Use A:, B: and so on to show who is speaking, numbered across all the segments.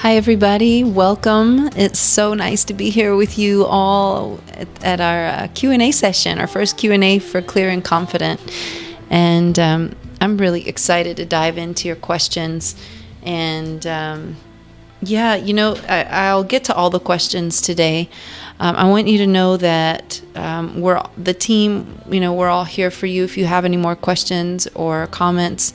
A: Hi, everybody. Welcome. It's so nice to be here with you all at our Q&A session, our first Q&A for Clear and Confident. And I'm really excited to dive into your questions. And I'll get to all the questions today. I want you to know that we're the team, we're all here for you if you have any more questions or comments,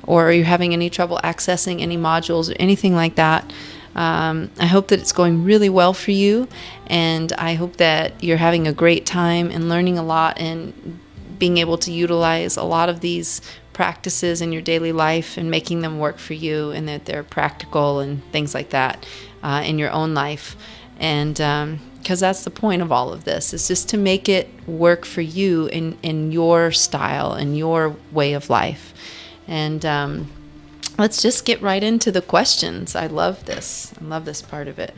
A: or you're having any trouble accessing any modules or anything like that. I hope that it's going really well for you, and I hope that you're having a great time and learning a lot and being able to utilize a lot of these practices in your daily life and making them work for you, and that they're practical and things like that in your own life. And because that's the point of all of this, is just to make it work for you in your style and your way of life. And let's just get right into the questions. I love this. I love this part of it.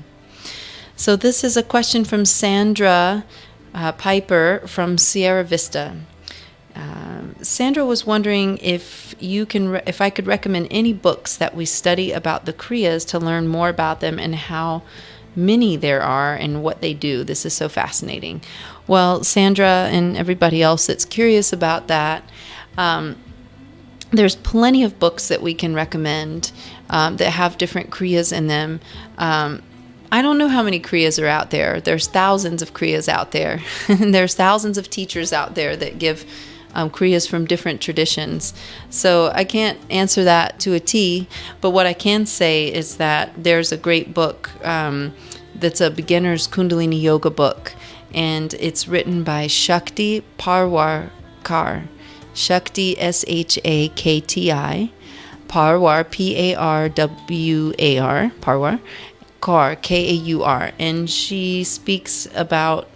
A: So this is a question from Sandra Piper from Sierra Vista. Sandra was wondering if I could recommend any books that we study about the Kriyas to learn more about them and how many there are and what they do. This is so fascinating. Well, Sandra and everybody else that's curious about that, there's plenty of books that we can recommend that have different Kriyas in them. I don't know how many Kriyas are out there. There's thousands of Kriyas out there. And there's thousands of teachers out there that give Kriyas from different traditions. So I can't answer that to a T, but what I can say is that there's a great book that's a beginner's Kundalini Yoga book, and it's written by Shakti Parwarkar. Shakti, Shakti, Parwar, Parwar, Parwar, Kaur, Kaur, and she speaks about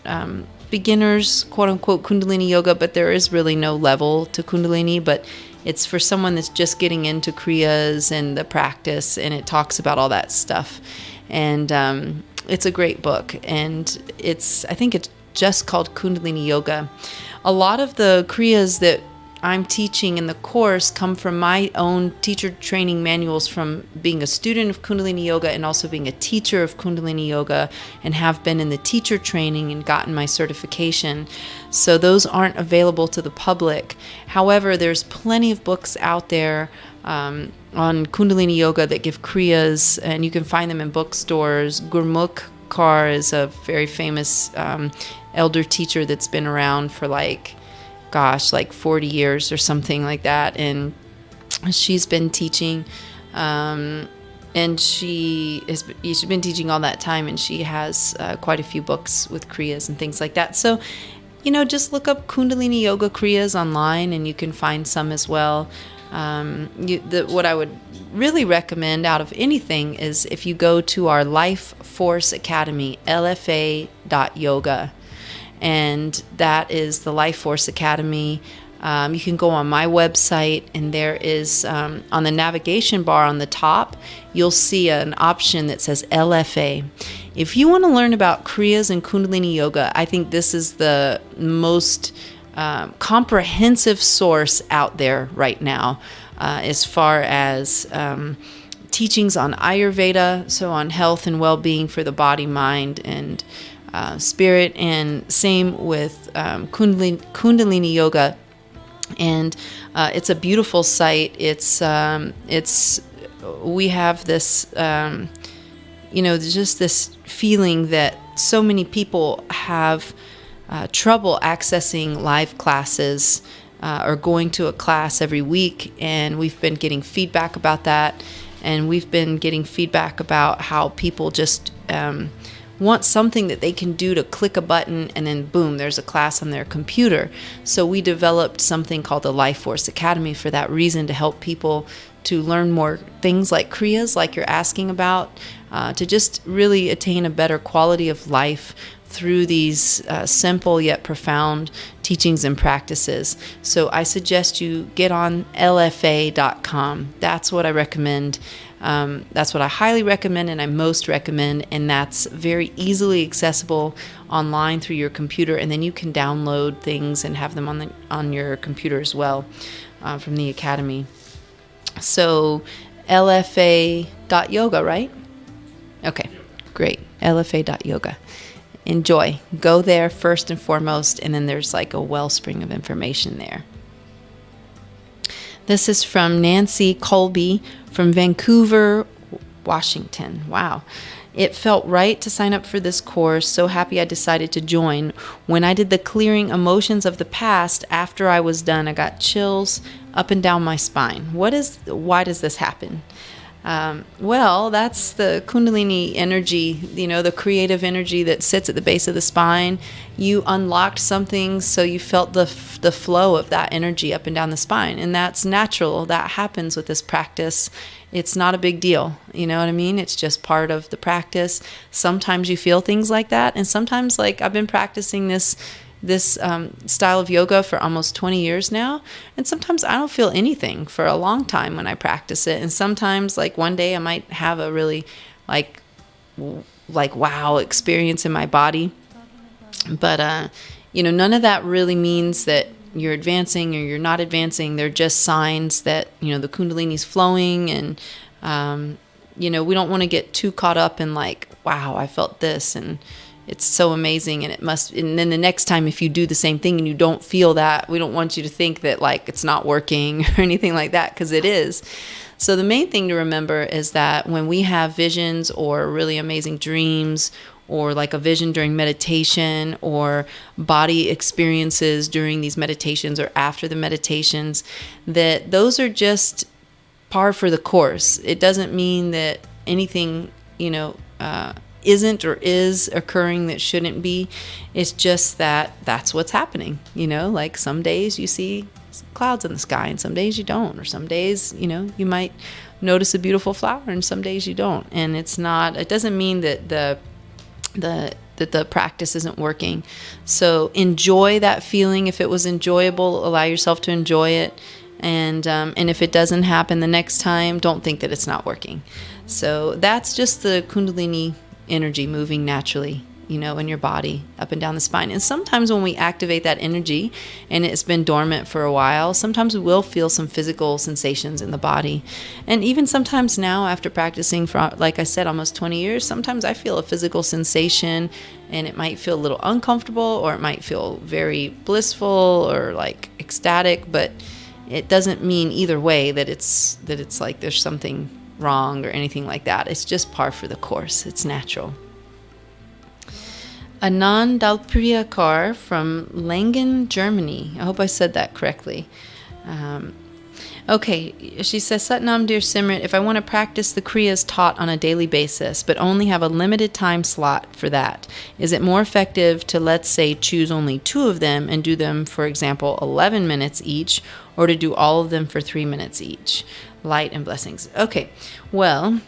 A: beginners, quote-unquote, Kundalini Yoga, but there is really no level to Kundalini, but it's for someone that's just getting into Kriyas and the practice, and it talks about all that stuff. And it's a great book, and I think it's just called Kundalini Yoga. A lot of the Kriyas that I'm teaching in the course come from my own teacher training manuals from being a student of Kundalini Yoga and also being a teacher of Kundalini Yoga, and have been in the teacher training and gotten my certification. So those aren't available to the public. However, there's plenty of books out there on Kundalini Yoga that give Kriyas, and you can find them in bookstores. Gurmukh Kaur is a very famous elder teacher that's been around for like 40 years or something like that, and she's been teaching, and she's been teaching all that time, and she has quite a few books with Kriyas and things like that. So, just look up Kundalini Yoga Kriyas online, and you can find some as well. What I would really recommend out of anything is if you go to our Life Force Academy, lfa.yoga. And that is the Life Force Academy. You can go on my website, and there is, on the navigation bar on the top, you'll see an option that says LFA. If you want to learn about Kriyas and Kundalini Yoga, I think this is the most comprehensive source out there right now, as far as teachings on Ayurveda, so on health and well-being for the body, mind, and spirit, and same with Kundalini Yoga. And it's a beautiful site. We have this just this feeling that so many people have trouble accessing live classes or going to a class every week, and we've been getting feedback about that, and we've been getting feedback about how people just want something that they can do to click a button, and then boom, there's a class on their computer. So we developed something called the Life Force Academy for that reason, to help people to learn more things like Kriyas, like you're asking about, to just really attain a better quality of life through these simple yet profound teachings and practices. So I suggest you get on lfa.com. That's what I recommend. That's what I highly recommend, and I most recommend, and that's very easily accessible online through your computer, and then you can download things and have them on your computer as well from the Academy. So lfa.yoga, right? great. LFA.yoga. Enjoy. Go there first and foremost, and then there's like a wellspring of information there. This is from Nancy Colby from Vancouver, Washington. Wow. It felt right to sign up for this course. So happy I decided to join. When I did the clearing emotions of the past, after I was done, I got chills up and down my spine. Why does this happen? Well, that's the Kundalini energy, the creative energy that sits at the base of the spine. You unlocked something, so you felt the flow of that energy up and down the spine. And that's natural. That happens with this practice. It's not a big deal. You know what I mean? It's just part of the practice. Sometimes you feel things like that. And sometimes, like, I've been practicing this style of yoga for almost 20 years now, and sometimes I don't feel anything for a long time when I practice it, and sometimes, like, one day I might have a really like wow experience in my body, but none of that really means that you're advancing or you're not advancing. They're just signs that the Kundalini's flowing, and we don't want to get too caught up in like, wow, I felt this and it's so amazing, and then the next time if you do the same thing and you don't feel that, we don't want you to think that like it's not working or anything like that, because it is. So the main thing to remember is that when we have visions or really amazing dreams, or like a vision during meditation, or body experiences during these meditations or after the meditations, that those are just par for the course. It doesn't mean that anything, isn't or is occurring that shouldn't be. It's just that that's what's happening. Like some days you see clouds in the sky and some days you don't, or some days you might notice a beautiful flower and some days you don't. And it doesn't mean that the practice isn't working. So enjoy that feeling. If it was enjoyable, allow yourself to enjoy it. And if it doesn't happen the next time, don't think that it's not working. So that's just the Kundalini energy moving naturally, in your body, up and down the spine. And sometimes when we activate that energy and it's been dormant for a while, sometimes we will feel some physical sensations in the body. And even sometimes now, after practicing for, like I said, almost 20 years, sometimes I feel a physical sensation, and it might feel a little uncomfortable, or it might feel very blissful or like ecstatic, but it doesn't mean either way that it's like there's something wrong or anything like that. It's just par for the course. It's natural. Anand Dalpriyakar from Langen, Germany. I hope I said that correctly. Okay, she says, Satnam, dear Simrit, if I want to practice the Kriyas taught on a daily basis, but only have a limited time slot for that, is it more effective to, let's say, choose only 2 of them and do them, for example, 11 minutes each, or to do all of them for 3 minutes each? Light and blessings. Okay, well,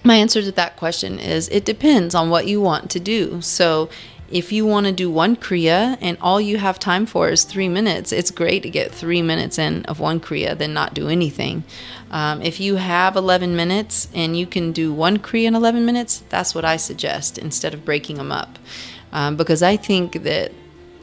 A: my answer to that question is it depends on what you want to do. So if you want to do one Kriya and all you have time for is 3 minutes, it's great to get 3 minutes in of one Kriya, then not do anything. If you have 11 minutes and you can do one Kriya in 11 minutes, that's what I suggest instead of breaking them up. Because I think that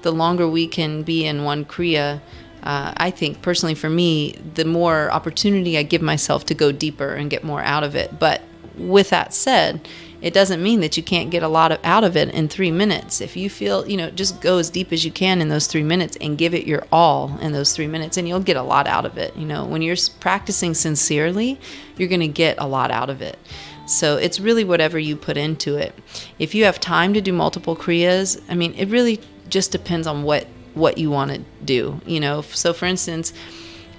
A: the longer we can be in one Kriya, I think personally for me, the more opportunity I give myself to go deeper and get more out of it. But with that said, it doesn't mean that you can't get a lot out of it in 3 minutes. If you feel, just go as deep as you can in those 3 minutes and give it your all in those 3 minutes, and you'll get a lot out of it. When you're practicing sincerely, you're going to get a lot out of it. So it's really whatever you put into it. If you have time to do multiple Kriyas, it really just depends on what you want to do. So for instance,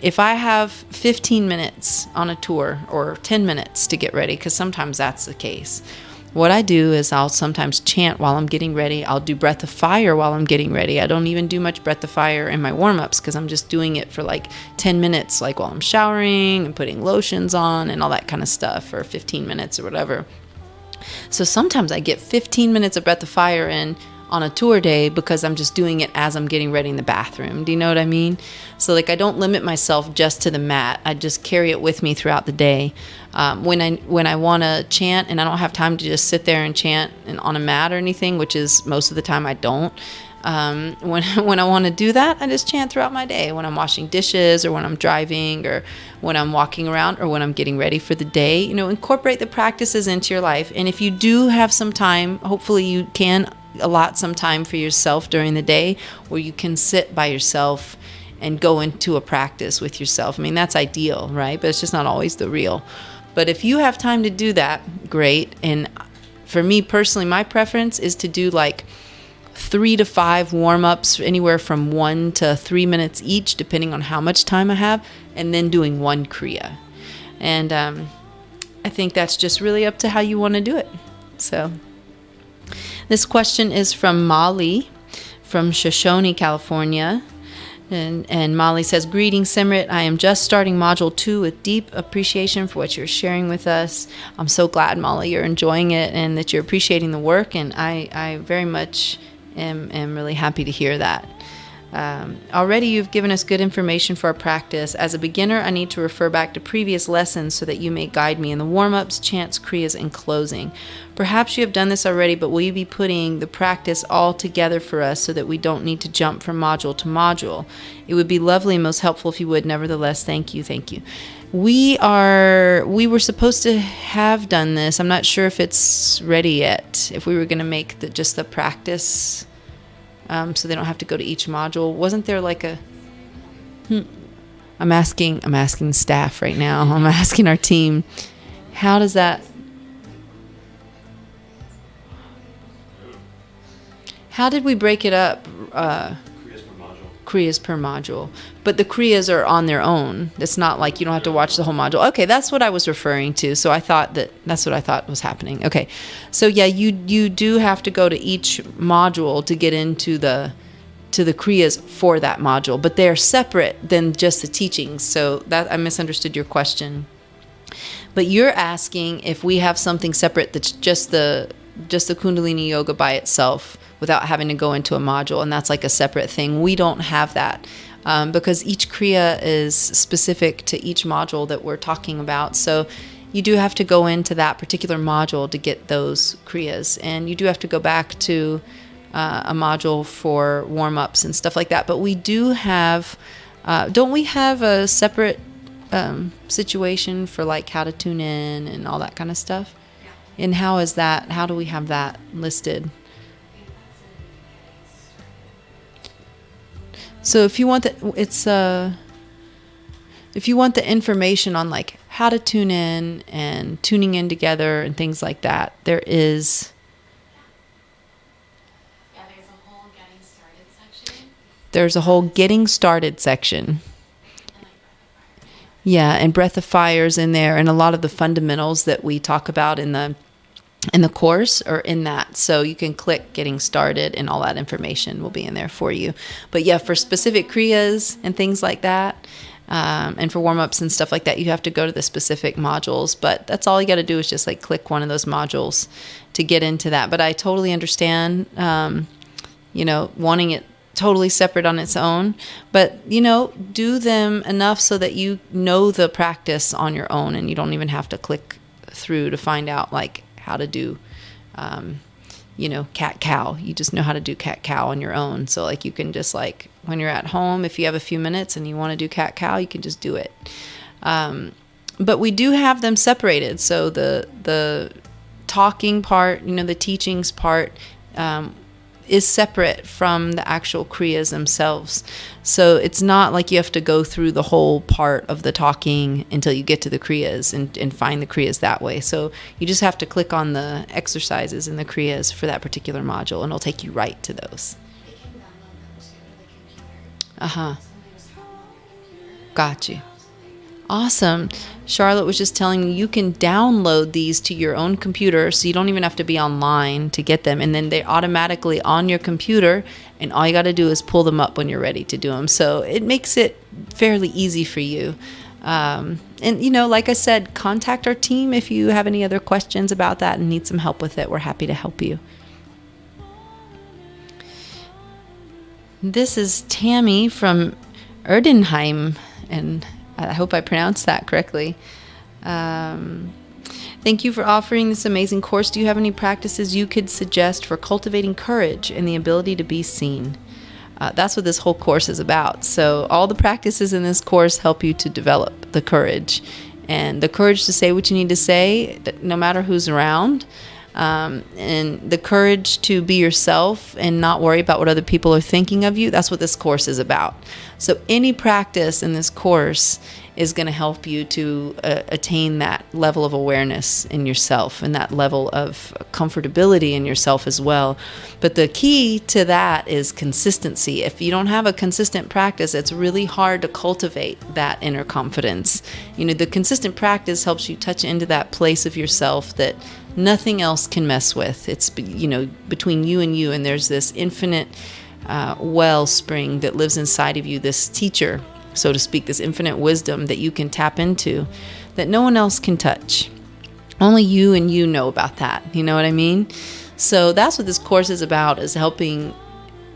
A: if I have 15 minutes on a tour or 10 minutes to get ready, because sometimes that's the case, what I do is I'll sometimes chant while I'm getting ready. I'll do breath of fire while I'm getting ready. I don't even do much breath of fire in my warm-ups because I'm just doing it for like 10 minutes, like while I'm showering and putting lotions on and all that kind of stuff, or 15 minutes or whatever. So sometimes I get 15 minutes of breath of fire in on a tour day because I'm just doing it as I'm getting ready in the bathroom. Do you know what I mean? So like I don't limit myself just to the mat. I just carry it with me throughout the day. When I want to chant and I don't have time to just sit there and chant on a mat or anything, which is most of the time I don't, When I want to do that, I just chant throughout my day. When I'm washing dishes, or when I'm driving, or when I'm walking around, or when I'm getting ready for the day. Incorporate the practices into your life. And if you do have some time, hopefully you can allot some time for yourself during the day where you can sit by yourself and go into a practice with yourself. I mean, that's ideal, right? But it's just not always the real. But if you have time to do that, great. And for me personally, my preference is to do like 3 to 5 warm-ups, anywhere from 1 to 3 minutes each, depending on how much time I have, and then doing one Kriya. And I think that's just really up to how you want to do it. So this question is from Molly from Shoshone, California. And Molly says, "Greetings, Simrit. I am just starting Module 2 with deep appreciation for what you're sharing with us." I'm so glad, Molly, you're enjoying it and that you're appreciating the work. And I very much am really happy to hear that. Already you've given us good information for our practice. As a beginner, I need to refer back to previous lessons so that you may guide me in the warm-ups, chants, kriyas, and closing. Perhaps you have done this already, but will you be putting the practice all together for us so that we don't need to jump from module to module? It would be lovely and most helpful if you would. Nevertheless, thank you. We were supposed to have done this. I'm not sure if it's ready yet. If we were going to make just the practice, so they don't have to go to each module. Wasn't there like a? I'm asking staff right now. I'm asking our team. How does that? How did we break it up? Kriyas per module. But the Kriyas are on their own. It's not like you don't have to watch the whole module. Okay, that's what I was referring to. So I thought that's what I thought was happening. Okay. So yeah, you do have to go to each module to get into the Kriyas for that module, but they're separate than just the teachings. So that I misunderstood your question. But you're asking if we have something separate that's just the Kundalini Yoga by itself, without having to go into a module, and that's like a separate thing. We don't have that because each Kriya is specific to each module that we're talking about. So you do have to go into that particular module to get those Kriyas, and you do have to go back to a module for warm-ups and stuff like that. But we do have, don't we have a separate situation for like how to tune in and all that kind of stuff? Yeah. And how is that? How do we have that listed? So if you want the information on like how to tune in and tuning in together and things like that, there is. Yeah, there's a whole getting started section. There's a whole getting started section. Yeah, and Breath of Fire's in there, and a lot of the fundamentals that we talk about in the course are in that. So you can click getting started and all that information will be in there for you. But yeah, for specific kriyas and things like that, and for warm-ups and stuff like that, you have to go to the specific modules. But that's all you got to do is just like click one of those modules to get into that. But I totally understand, wanting it totally separate on its own. But, do them enough so that you know the practice on your own and you don't even have to click through to find out like how to do, cat-cow. You just know how to do cat-cow on your own. So like you can just like, when you're at home, if you have a few minutes and you want to do cat-cow, you can just do it. But we do have them separated. So the talking part, the teachings part, is separate from the actual kriyas themselves. So it's not like you have to go through the whole part of the talking until you get to the kriyas and find the kriyas that way. So you just have to click on the exercises and the kriyas for that particular module, and it'll take you right to those. They can download them to the computer. Got you. Awesome. Charlotte was just telling me you can download these to your own computer, so you don't even have to be online to get them. And then they're automatically on your computer, and all you got to do is pull them up when you're ready to do them. So it makes it fairly easy for you. And, like I said, contact our team if you have any other questions about that and need some help with it. We're happy to help you. This is Tammy from Erdenheim, and I hope I pronounced that correctly. Thank you for offering this amazing course. Do you have any practices you could suggest for cultivating courage and the ability to be seen? That's what this whole course is about. So all the practices in this course help you to develop the courage, and the courage to say what you need to say, no matter who's around, and the courage to be yourself and not worry about what other people are thinking of you. That's what this course is about. So any practice in this course is going to help you to attain that level of awareness in yourself and that level of comfortability in yourself as well. But the key to that is consistency. If you don't have a consistent practice, it's really hard to cultivate that inner confidence. The consistent practice helps you touch into that place of yourself that nothing else can mess with. It's, between you, and there's this infinite wellspring that lives inside of you, this teacher, so to speak, this infinite wisdom that you can tap into that no one else can touch. Only you and you know about that. You know what I mean? So that's what this course is about, is helping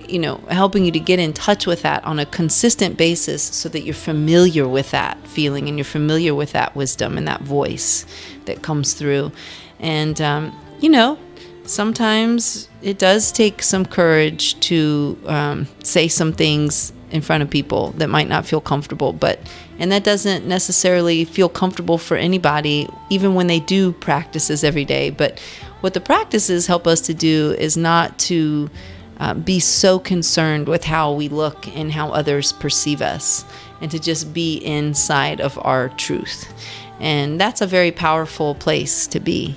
A: you to get in touch with that on a consistent basis so that you're familiar with that feeling and you're familiar with that wisdom and that voice that comes through. And, sometimes it does take some courage to say some things in front of people that might not feel comfortable, and that doesn't necessarily feel comfortable for anybody, even when they do practices every day. But what the practices help us to do is not to be so concerned with how we look and how others perceive us, and to just be inside of our truth. And that's a very powerful place to be.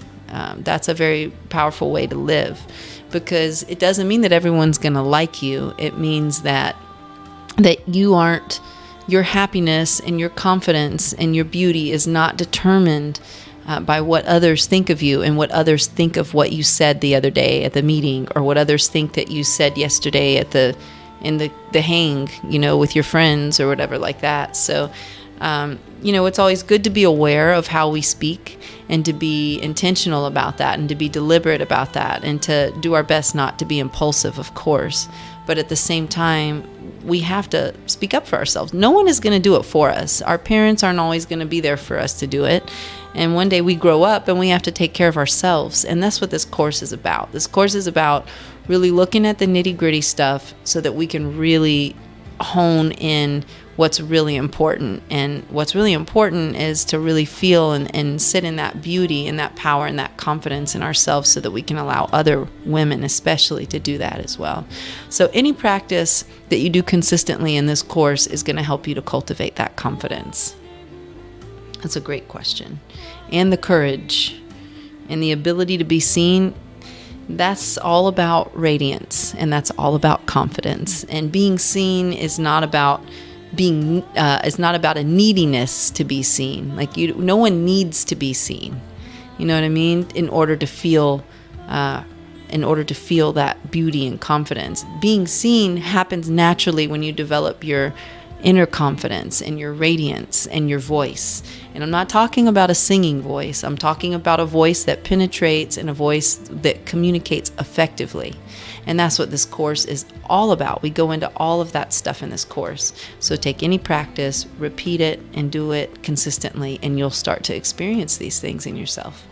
A: That's a very powerful way to live, because it doesn't mean that everyone's going to like you. It means that your happiness and your confidence and your beauty is not determined by what others think of you and what others think of what you said the other day at the meeting, or what others think that you said yesterday in the hang, with your friends or whatever like that. So, it's always good to be aware of how we speak and to be intentional about that and to be deliberate about that and to do our best not to be impulsive, of course. But at the same time, we have to speak up for ourselves. No one is going to do it for us. Our parents aren't always going to be there for us to do it. And one day we grow up and we have to take care of ourselves. And that's what this course is about. This course is about really looking at the nitty-gritty stuff so that we can really hone in what's really important. And what's really important is to really feel and sit in that beauty and that power and that confidence in ourselves so that we can allow other women especially to do that as well. So any practice that you do consistently in this course is going to help you to cultivate that confidence. That's a great question. And the courage and the ability to be seen, that's all about radiance, and that's all about confidence. And being seen is not about a neediness to be seen. Like no one needs to be seen. You know what I mean? In order to feel that beauty and confidence. Being seen happens naturally when you develop your inner confidence and your radiance and your voice. And I'm not talking about a singing voice. I'm talking about a voice that penetrates and a voice that communicates effectively. And that's what this course is all about. We go into all of that stuff in this course. So take any practice, repeat it, and do it consistently, and you'll start to experience these things in yourself.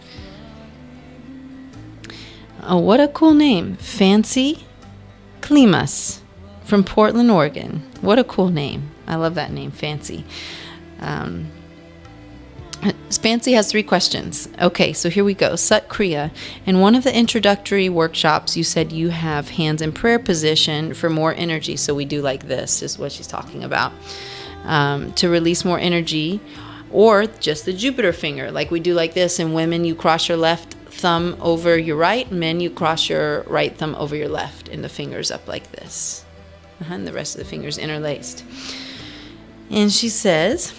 A: Oh, what a cool name. Fancy Klimas from Portland, Oregon. What a cool name. I love that name, Fancy. Fancy has 3 questions. Okay, so here we go. Sat Kriya, in one of the introductory workshops, you said you have hands in prayer position for more energy. So we do like this, is what she's talking about. To release more energy, or just the Jupiter finger, like we do like this. And women, you cross your left thumb over your right. Men, you cross your right thumb over your left, and the fingers up like this. And the rest of the fingers interlaced. And she says,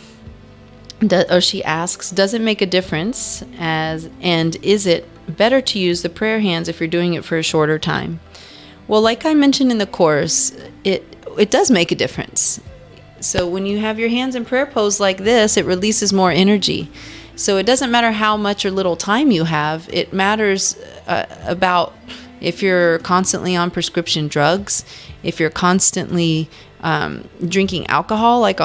A: she asks, does it make a difference and is it better to use the prayer hands if you're doing it for a shorter time? Well, like I mentioned in the course, it does make a difference. So when you have your hands in prayer pose like this, it releases more energy. So it doesn't matter how much or little time you have. It matters about if you're constantly on prescription drugs, if you're constantly drinking alcohol, like,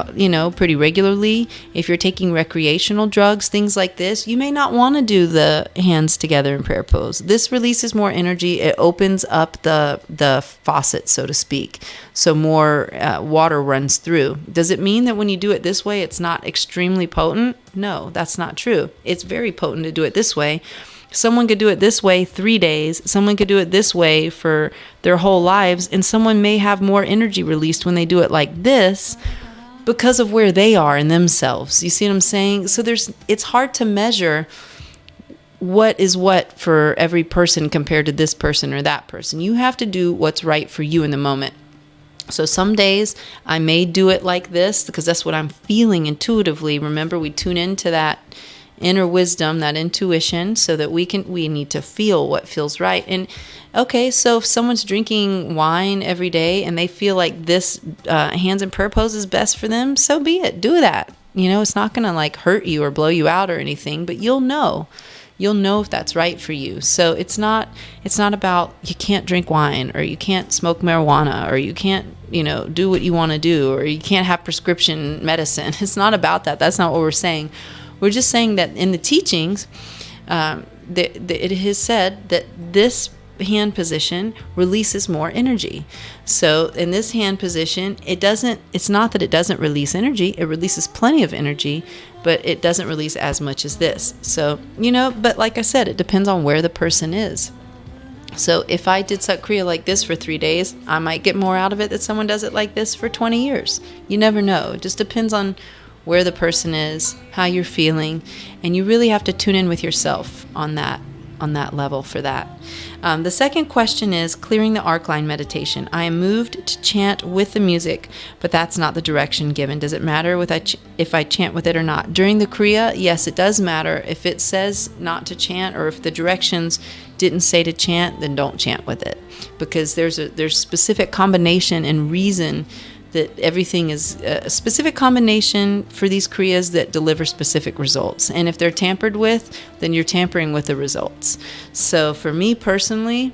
A: pretty regularly, if you're taking recreational drugs, things like this, you may not want to do the hands together in prayer pose. This releases more energy. It opens up the faucet, so to speak, so more water runs through. Does it mean that when you do it this way, it's not extremely potent? No, that's not true. It's very potent to do it this way. Someone could do it this way 3 days. Someone could do it this way for their whole lives. And someone may have more energy released when they do it like this because of where they are in themselves. You see what I'm saying? So it's hard to measure what is what for every person compared to this person or that person. You have to do what's right for you in the moment. So some days I may do it like this because that's what I'm feeling intuitively. Remember, we tune into that inner wisdom, that intuition, so that we need to feel what feels right. And okay, so if someone's drinking wine every day and they feel like this hands and prayer pose is best for them, so be it. Do that. It's not going to like hurt you or blow you out or anything, but you'll know if that's right for you. So it's not about you can't drink wine or you can't smoke marijuana or you can't, do what you want to do or you can't have prescription medicine. It's not about that. That's not what we're saying. We're just saying that in the teachings, it is said that this hand position releases more energy. So in this hand position, it's not that it doesn't release energy. It releases plenty of energy, but it doesn't release as much as this. So, but like I said, it depends on where the person is. So if I did Sat Kriya like this for 3 days, I might get more out of it than someone does it like this for 20 years. You never know. It just depends on where the person is, how you're feeling, and you really have to tune in with yourself on that level for that. The second question is clearing the arc line meditation. I am moved to chant with the music, but that's not the direction given. Does it matter if I chant with it or not? During the Kriya, yes, it does matter. If it says not to chant or if the directions didn't say to chant, then don't chant with it, because there's specific combination and reason that everything is a specific combination for these Kriyas that deliver specific results. And if they're tampered with, then you're tampering with the results. So for me personally,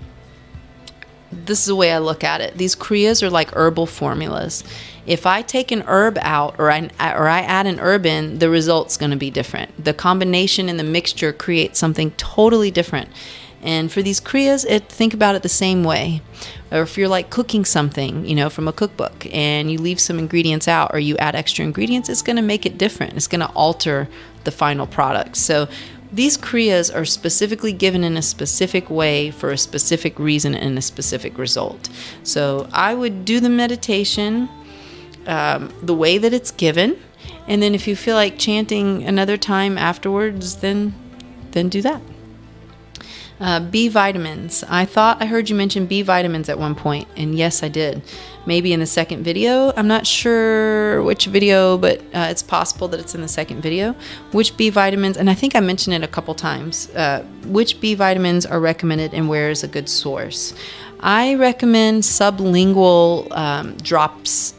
A: this is the way I look at it. These Kriyas are like herbal formulas. If I take an herb out or I add an herb in, the result's going to be different. The combination and the mixture creates something totally different. And for these Kriyas, think about it the same way. Or if you're like cooking something, from a cookbook and you leave some ingredients out or you add extra ingredients, it's going to make it different. It's going to alter the final product. So these Kriyas are specifically given in a specific way for a specific reason and a specific result. So I would do the meditation the way that it's given. And then if you feel like chanting another time afterwards, then do that. B vitamins. I thought I heard you mention B vitamins at one point, and yes, I did. Maybe in the second video. I'm not sure which video, but it's possible that it's in the second video. Which B vitamins, and I think I mentioned it a couple times, which B vitamins are recommended and where is a good source? I recommend sublingual drops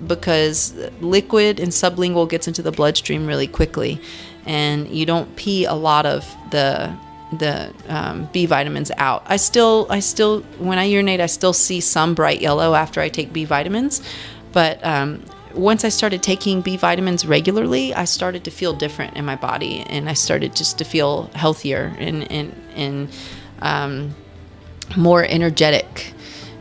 A: because liquid and sublingual gets into the bloodstream really quickly, and you don't pee a lot of the B vitamins out. I still when I urinate, I still see some bright yellow after I take B vitamins, but once I started taking B vitamins regularly, I started to feel different in my body, and I started just to feel healthier and more energetic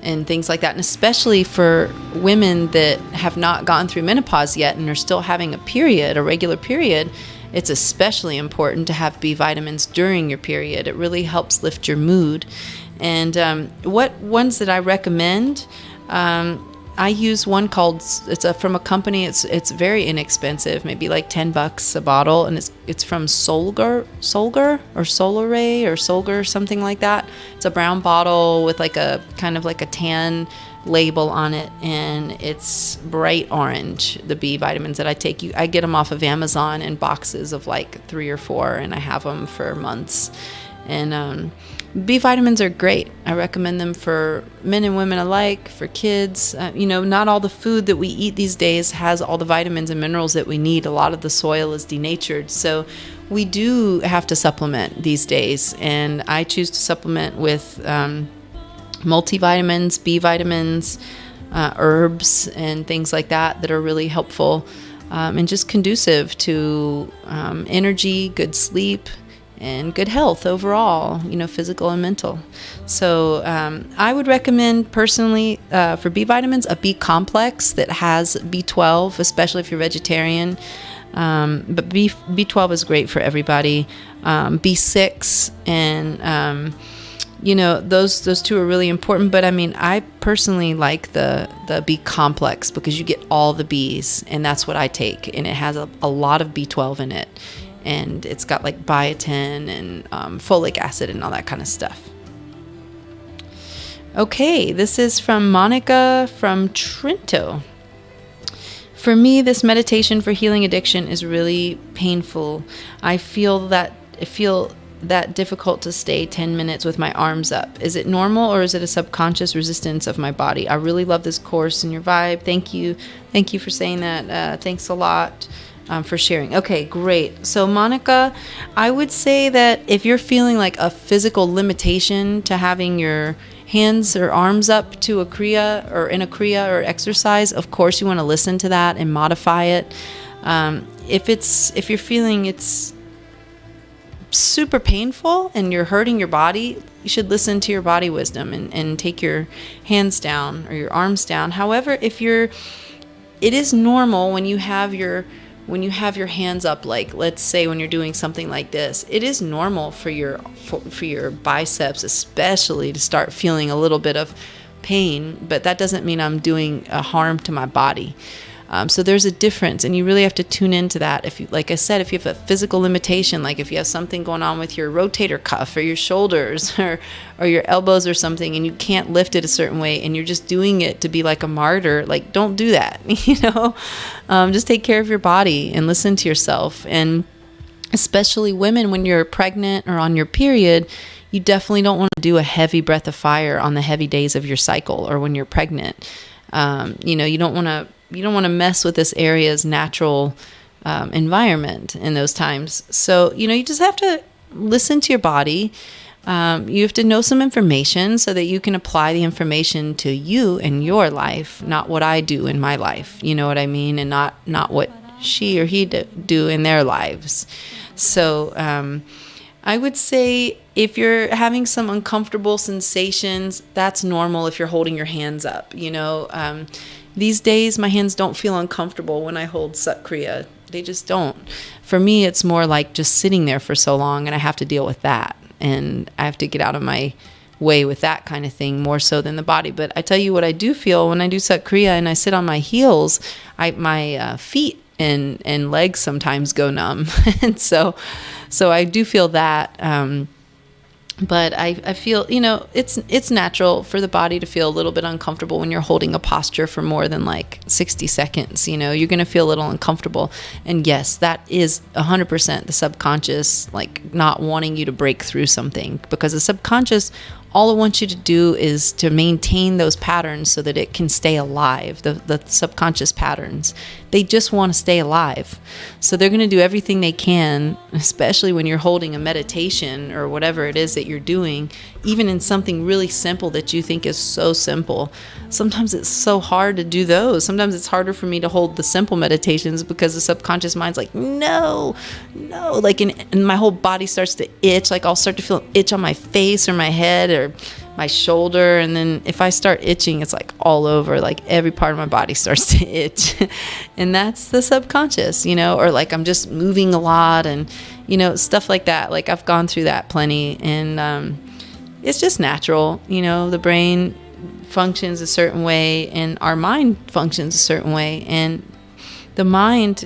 A: and things like that. And especially for women that have not gone through menopause yet and are still having a regular period, it's especially important to have B vitamins during your period. It really helps lift your mood. And what ones that I recommend, I use one called, from a company, it's very inexpensive, maybe like $10 a bottle, and it's from Solgar or Solaray or Solgar, something like that. It's a brown bottle with like a kind of like a tan label on it, and it's bright orange. The B vitamins that I take, I get them off of Amazon in boxes of like 3 or 4, and I have them for months. And B vitamins are great. I recommend them for men and women alike, for kids. Not all the food that we eat these days has all the vitamins and minerals that we need. A lot of the soil is denatured, so we do have to supplement these days, and I choose to supplement with multivitamins, B vitamins, herbs and things like that are really helpful, and just conducive to energy, good sleep, and good health overall, physical and mental. So I would recommend personally for B vitamins a B complex that has B12, especially if you're vegetarian. But B12 is great for everybody. B6 and those two are really important. But I mean, I personally like the B complex because you get all the Bs, and that's what I take, and it has a lot of B12 in it. And it's got like biotin and folic acid and all that kind of stuff. Okay, this is from Monica from Trento. For me, this meditation for healing addiction is really painful. I feel that difficult to stay 10 minutes with my arms up. Is it normal, or is it a subconscious resistance of my body? I really love this course and your vibe. Thank you for saying that. Thanks a lot. For sharing. Okay, great. So Monica, I would say that if you're feeling like a physical limitation to having your hands or arms up to a kriya or in a kriya or exercise, of course you want to listen to that and modify it. If you're feeling it's super painful and you're hurting your body, you should listen to your body wisdom and take your hands down or your arms down. However, it is normal when you have your hands up, like let's say when you're doing something like this, it is normal for your biceps especially to start feeling a little bit of pain, but that doesn't mean I'm doing a harm to my body. So there's a difference, and you really have to tune into that. If you, like I said, if you have a physical limitation, like if you have something going on with your rotator cuff or your shoulders or your elbows or something, and you can't lift it a certain way, and you're just doing it to be like a martyr, like don't do that. Just take care of your body and listen to yourself. And especially women, when you're pregnant or on your period, you definitely don't want to do a heavy breath of fire on the heavy days of your cycle or when you're pregnant. You don't want to mess with this area's natural environment in those times. So, you just have to listen to your body. You have to know some information so that you can apply the information to you and your life, not what I do in my life. You know what I mean? And not what she or he do in their lives. So I would say if you're having some uncomfortable sensations, that's normal if you're holding your hands up. These days, my hands don't feel uncomfortable when I hold Sat Kriya. They just don't. For me, it's more like just sitting there for so long, and I have to deal with that. And I have to get out of my way with that kind of thing more so than the body. But I tell you what I do feel when I do Sat Kriya and I sit on my heels, my feet and legs sometimes go numb. And so I do feel that. But I feel, it's natural for the body to feel a little bit uncomfortable when you're holding a posture for more than like 60 seconds. You're going to feel a little uncomfortable. And yes, that is 100% the subconscious, like not wanting you to break through something, because the subconscious, all it wants you to do is to maintain those patterns so that it can stay alive, the subconscious patterns. They just want to stay alive. So they're going to do everything they can, especially when you're holding a meditation or whatever it is that you're doing, even in something really simple that you think is so simple. Sometimes it's so hard to do those. Sometimes it's harder for me to hold the simple meditations because the subconscious mind's like, no, like, and my whole body starts to itch. Like I'll start to feel an itch on my face or my head or my shoulder. And then if I start itching, it's like all over, like every part of my body starts to itch. And that's the subconscious, or like I'm just moving a lot and, stuff like that. Like I've gone through that plenty, and it's just natural. The brain functions a certain way and our mind functions a certain way, and the mind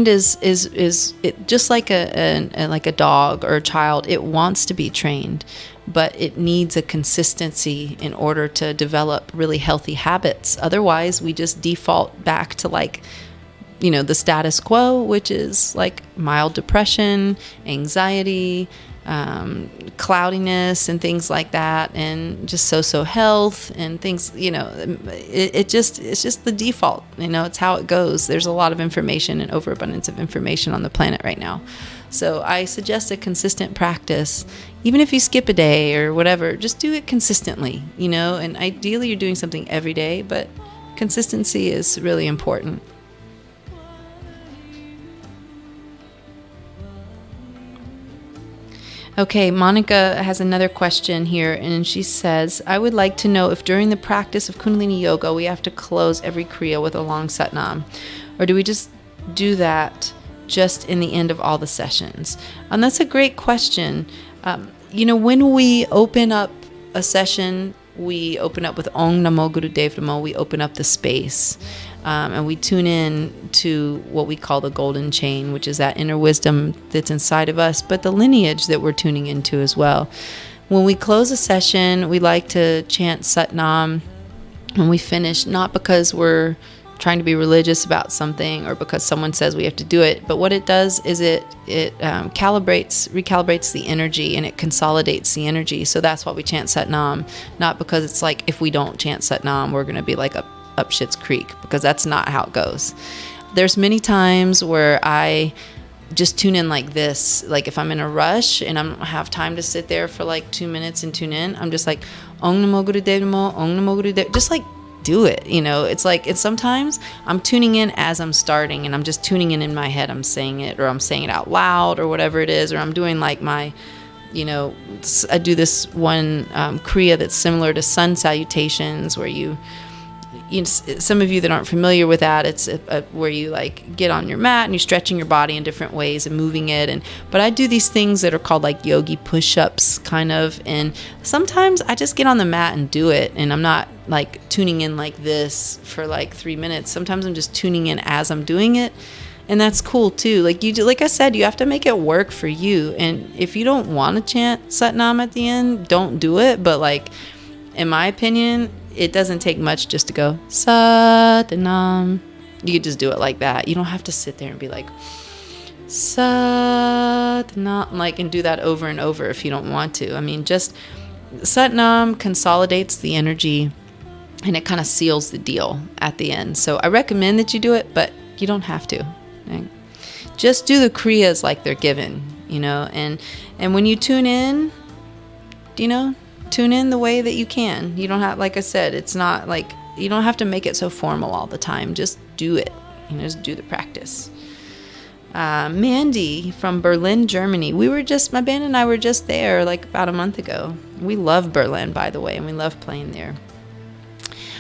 A: is it just like a dog or a child. It wants to be trained, but it needs a consistency in order to develop really healthy habits. Otherwise, we just default back to the status quo, which is like mild depression, anxiety, cloudiness and things like that, and just so health and things, it's just the default, it's how it goes. There's a lot of information and overabundance of information on the planet right now. So I suggest a consistent practice. Even if you skip a day or whatever, just do it consistently, and ideally you're doing something every day, but consistency is really important. Okay, Monica has another question here, and she says, I would like to know if during the practice of Kundalini Yoga, we have to close every Kriya with a long Satnam, or do we just do that just in the end of all the sessions? And that's a great question. When we open up a session, we open up with Om Namo Gurudev Namo, we open up the space. And we tune in to what we call the golden chain, which is that inner wisdom that's inside of us, but the lineage that we're tuning into as well. When we close a session, we like to chant Satnam when we finish, not because we're trying to be religious about something or because someone says we have to do it, but what it does is it recalibrates the energy, and it consolidates the energy. So that's why we chant Satnam, not because it's like if we don't chant Satnam, we're going to be like up Schitt's Creek, because that's not how it goes. There's many times where I just tune in like this, like if I'm in a rush and I don't have time to sit there for like 2 minutes and tune in, I'm just like Om Namo Gurudev Namo, Om Namo Gurudev, just like do it. It's sometimes I'm tuning in as I'm starting, and I'm just tuning in my head. I'm saying it, or I'm saying it out loud, or whatever it is, or I'm doing like my, I do this one Kriya that's similar to sun salutations, where some of you that aren't familiar with that, it's where you like get on your mat and you're stretching your body in different ways and moving it. But I do these things that are called like yogi push-ups kind of. And sometimes I just get on the mat and do it. And I'm not like tuning in like this for like 3 minutes. Sometimes I'm just tuning in as I'm doing it. And that's cool too. Like I said, you have to make it work for you. And if you don't want to chant Satnam at the end, don't do it. But like, in my opinion, it doesn't take much just to go Satnam. You could just do it like that. You don't have to sit there and be like Satnam, and do that over and over if you don't want to. I mean, just Satnam consolidates the energy, and it kind of seals the deal at the end. So I recommend that you do it, but you don't have to. Right? Just do the Kriyas like they're given, and when you tune in, tune in the way that you can. You don't have, like I said, it's not like, you don't have to make it so formal all the time. Just do it. Just do the practice. Mandy from Berlin, Germany. My band and I were just there like about a month ago. We love Berlin, by the way, and we love playing there.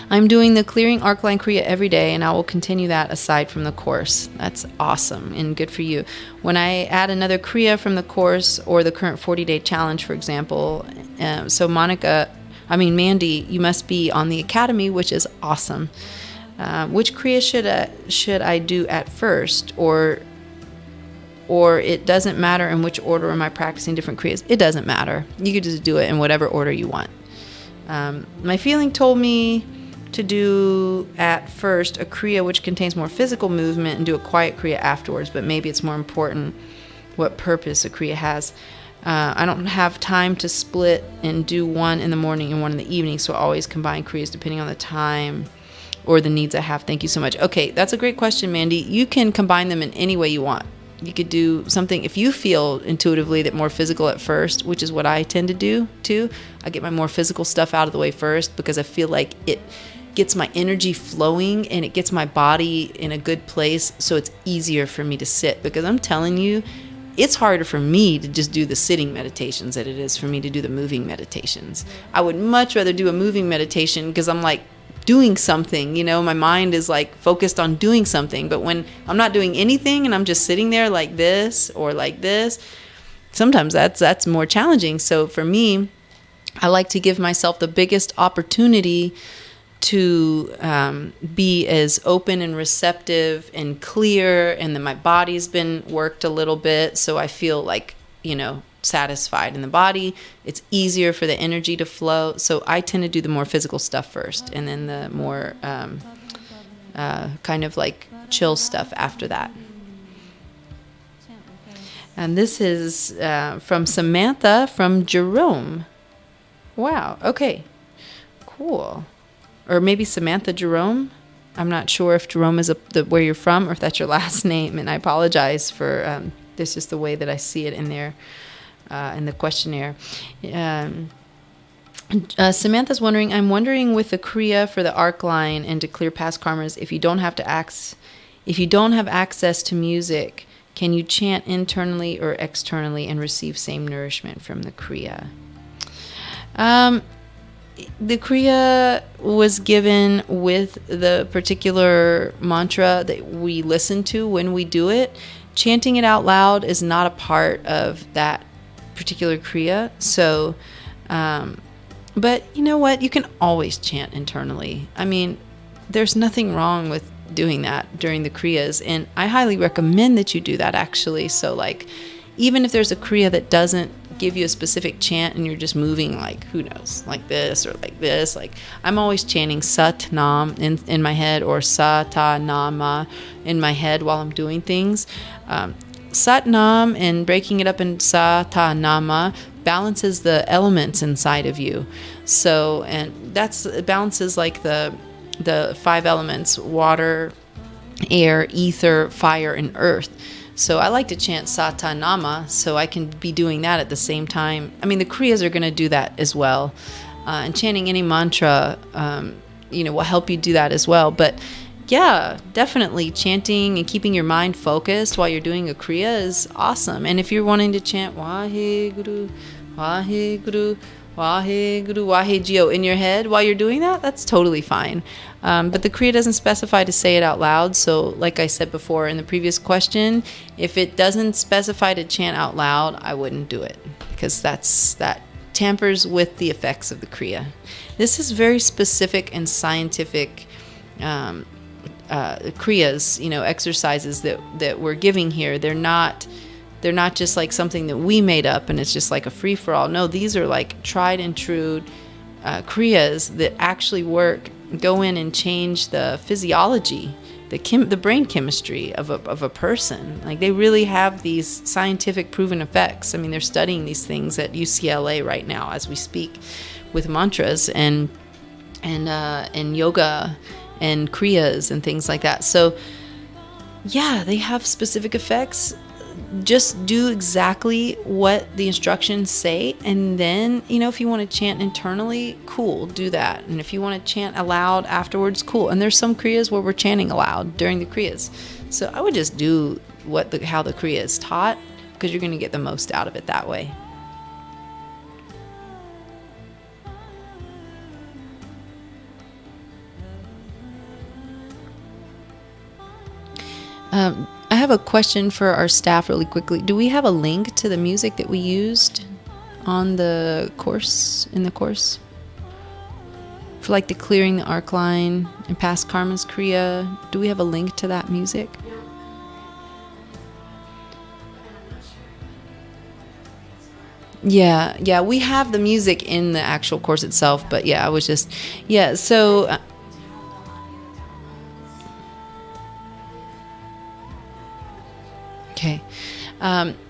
A: I'm doing the Clearing Arc-Line Kriya every day, and I will continue that aside from the course. That's awesome and good for you. When I add another Kriya from the course or the current 40-day challenge, for example, so Mandy, you must be on the Academy, which is awesome. Which Kriya should I do at first, or it doesn't matter in which order am I practicing different Kriyas? It doesn't matter. You could just do it in whatever order you want. My feeling told me to do at first a Kriya which contains more physical movement and do a quiet Kriya afterwards, but maybe it's more important what purpose a Kriya has. I don't have time to split and do one in the morning and one in the evening, so I always combine Kriyas depending on the time or the needs I have. Thank you so much. Okay, that's a great question, Mandy. You can combine them in any way you want. You could do something, if you feel intuitively that more physical at first, which is what I tend to do too. I get my more physical stuff out of the way first because I feel like it gets my energy flowing and it gets my body in a good place, so it's easier for me to sit. Because I'm telling you, it's harder for me to just do the sitting meditations than it is for me to do the moving meditations. I would much rather do a moving meditation because I'm like doing something, my mind is like focused on doing something. But when I'm not doing anything and I'm just sitting there like this or like this, sometimes that's more challenging. So for me, I like to give myself the biggest opportunity to be as open and receptive and clear, and then my body's been worked a little bit, so I feel like, satisfied in the body. It's easier for the energy to flow. So I tend to do the more physical stuff first, and then the more kind of like chill stuff after that. And this is from Samantha from Jerome. Wow. Okay. Cool. Or maybe Samantha Jerome. I'm not sure if Jerome is where you're from or if that's your last name. And I apologize for this is just the way that I see it in there in the questionnaire. Samantha's wondering, I'm wondering with the Kriya for the arc line and to clear past karmas, if you don't have access to music, can you chant internally or externally and receive same nourishment from the Kriya? The Kriya was given with the particular mantra that we listen to when we do it. Chanting it out loud is not a part of that particular Kriya. So, but you know what? You can always chant internally. I mean, there's nothing wrong with doing that during the Kriyas. And I highly recommend that you do that, actually. So, like, even if there's a Kriya that doesn't give you a specific chant and you're just moving, like, who knows, like this or like this, like, I'm always chanting Sat Nam in my head or Sa Ta Nama in my head while I'm doing things. Sat Nam and breaking it up in Sa Ta Nama balances the elements inside of you. So, and it balances like the 5 elements: water, air, ether, fire, and earth. So I like to chant Sata Nama so I can be doing that at the same time. I mean, the Kriyas are going to do that as well. And chanting any mantra, will help you do that as well. But yeah, definitely chanting and keeping your mind focused while you're doing a Kriya is awesome. And if you're wanting to chant Waheguru, Waheguru, Waheguru, Wahegyo in your head while you're doing that, that's totally fine. But the Kriya doesn't specify to say it out loud. So like I said before in the previous question, if it doesn't specify to chant out loud, I wouldn't do it, because that tampers with the effects of the Kriya. This is very specific and scientific Kriyas, exercises that we're giving here. They're not just like something that we made up and it's just like a free-for-all. No, these are like tried and true Kriyas that actually work, go in and change the physiology, the brain chemistry of a person. Like, they really have these scientific proven effects. I mean, they're studying these things at UCLA right now as we speak with mantras and yoga and Kriyas and things like that. So yeah, they have specific effects. Just do exactly what the instructions say, and then, if you want to chant internally, cool, do that. And if you want to chant aloud afterwards, cool. And there's some Kriyas where we're chanting aloud during the Kriyas. So I would just do how the Kriya is taught, because you're going to get the most out of it that way. I have a question for our staff really quickly. Do we have a link to the music that we used on the course, for like the clearing the arc line and past karmas Kriya? Do we have a link to that music? Yeah, we have the music in the actual course itself, but yeah, I was just, so okay.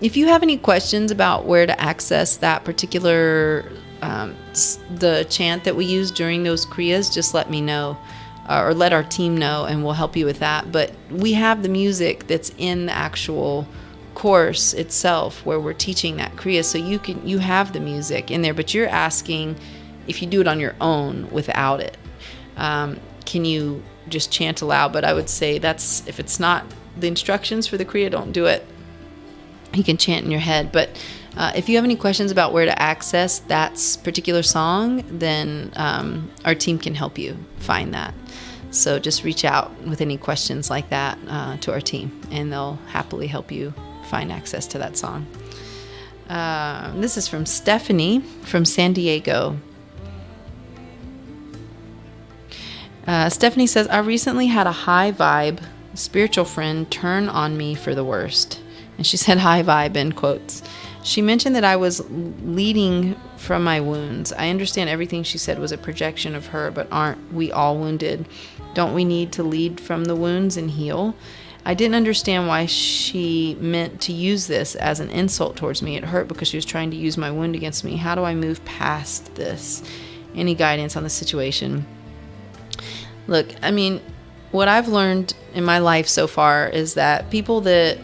A: If you have any questions about where to access that particular, the chant that we use during those Kriyas, just let me know, or let our team know, and we'll help you with that. But we have the music that's in the actual course itself where we're teaching that Kriya, so you have the music in there. But you're asking if you do it on your own without it, can you just chant aloud? But I would say if it's not the instructions for the Kriya, don't do it. You can chant in your head. But if you have any questions about where to access that particular song, then our team can help you find that. So just reach out with any questions like that to our team, and they'll happily help you find access to that song. This is from Stephanie from San Diego. Stephanie says, I recently had a high vibe spiritual friend turn on me for the worst. And she said high vibe in quotes. She mentioned that I was leading from my wounds. I understand everything she said was a projection of her, but aren't we all wounded? Don't we need to lead from the wounds and heal? I didn't understand why she meant to use this as an insult towards me. It hurt because she was trying to use my wound against me. How do I move past this? Any guidance on the situation? Look, I mean, what I've learned in my life so far is that people that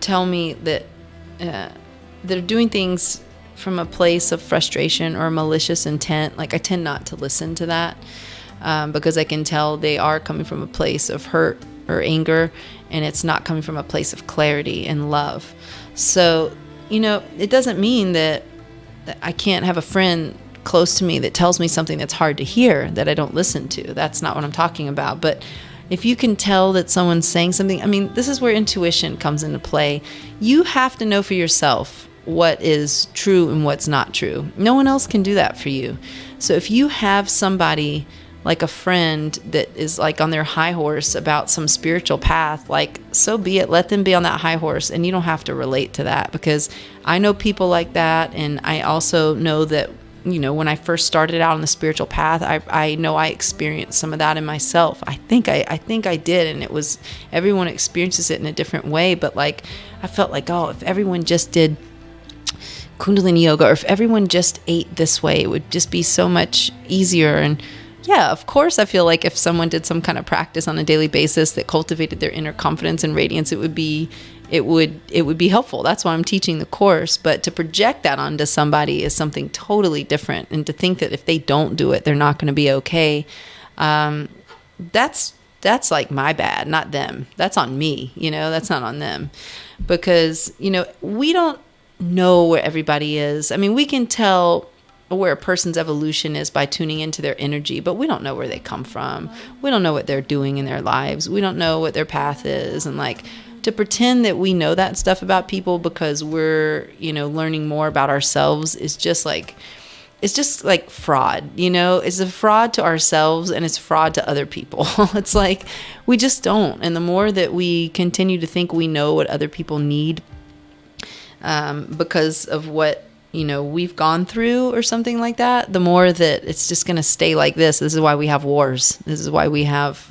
A: tell me that they're doing things from a place of frustration or malicious intent, like I tend not to listen to that because I can tell they are coming from a place of hurt or anger, and it's not coming from a place of clarity and love. So, it doesn't mean that I can't have a friend close to me that tells me something that's hard to hear that I don't listen to. That's not what I'm talking about. But if you can tell that someone's saying something, I mean, this is where intuition comes into play. You have to know for yourself what is true and what's not true. No one else can do that for you. So if you have somebody like a friend that is like on their high horse about some spiritual path, like, so be it. Let them be on that high horse, and you don't have to relate to that, because I know people like that. And I also know that, when I first started out on the spiritual path, I know I experienced some of that in myself. I think I did. And it was, everyone experiences it in a different way. But like, I felt like, oh, if everyone just did Kundalini yoga, or if everyone just ate this way, it would just be so much easier. And yeah, of course, I feel like if someone did some kind of practice on a daily basis that cultivated their inner confidence and radiance, it would be helpful. That's why I'm teaching the course. But to project that onto somebody is something totally different. And to think that if they don't do it, they're not going to be okay. That's like my bad, not them. That's on me. That's not on them, because we don't know where everybody is. I mean, we can tell where a person's evolution is by tuning into their energy, but we don't know where they come from. We don't know what they're doing in their lives. We don't know what their path is. And like, to pretend that we know that stuff about people because we're, learning more about ourselves is just like, it's just like fraud. It's a fraud to ourselves, and it's fraud to other people. It's like, we just don't. And the more that we continue to think we know what other people need, because of what we've gone through or something like that, the more that it's just going to stay like this. This is why we have wars. This is why we have,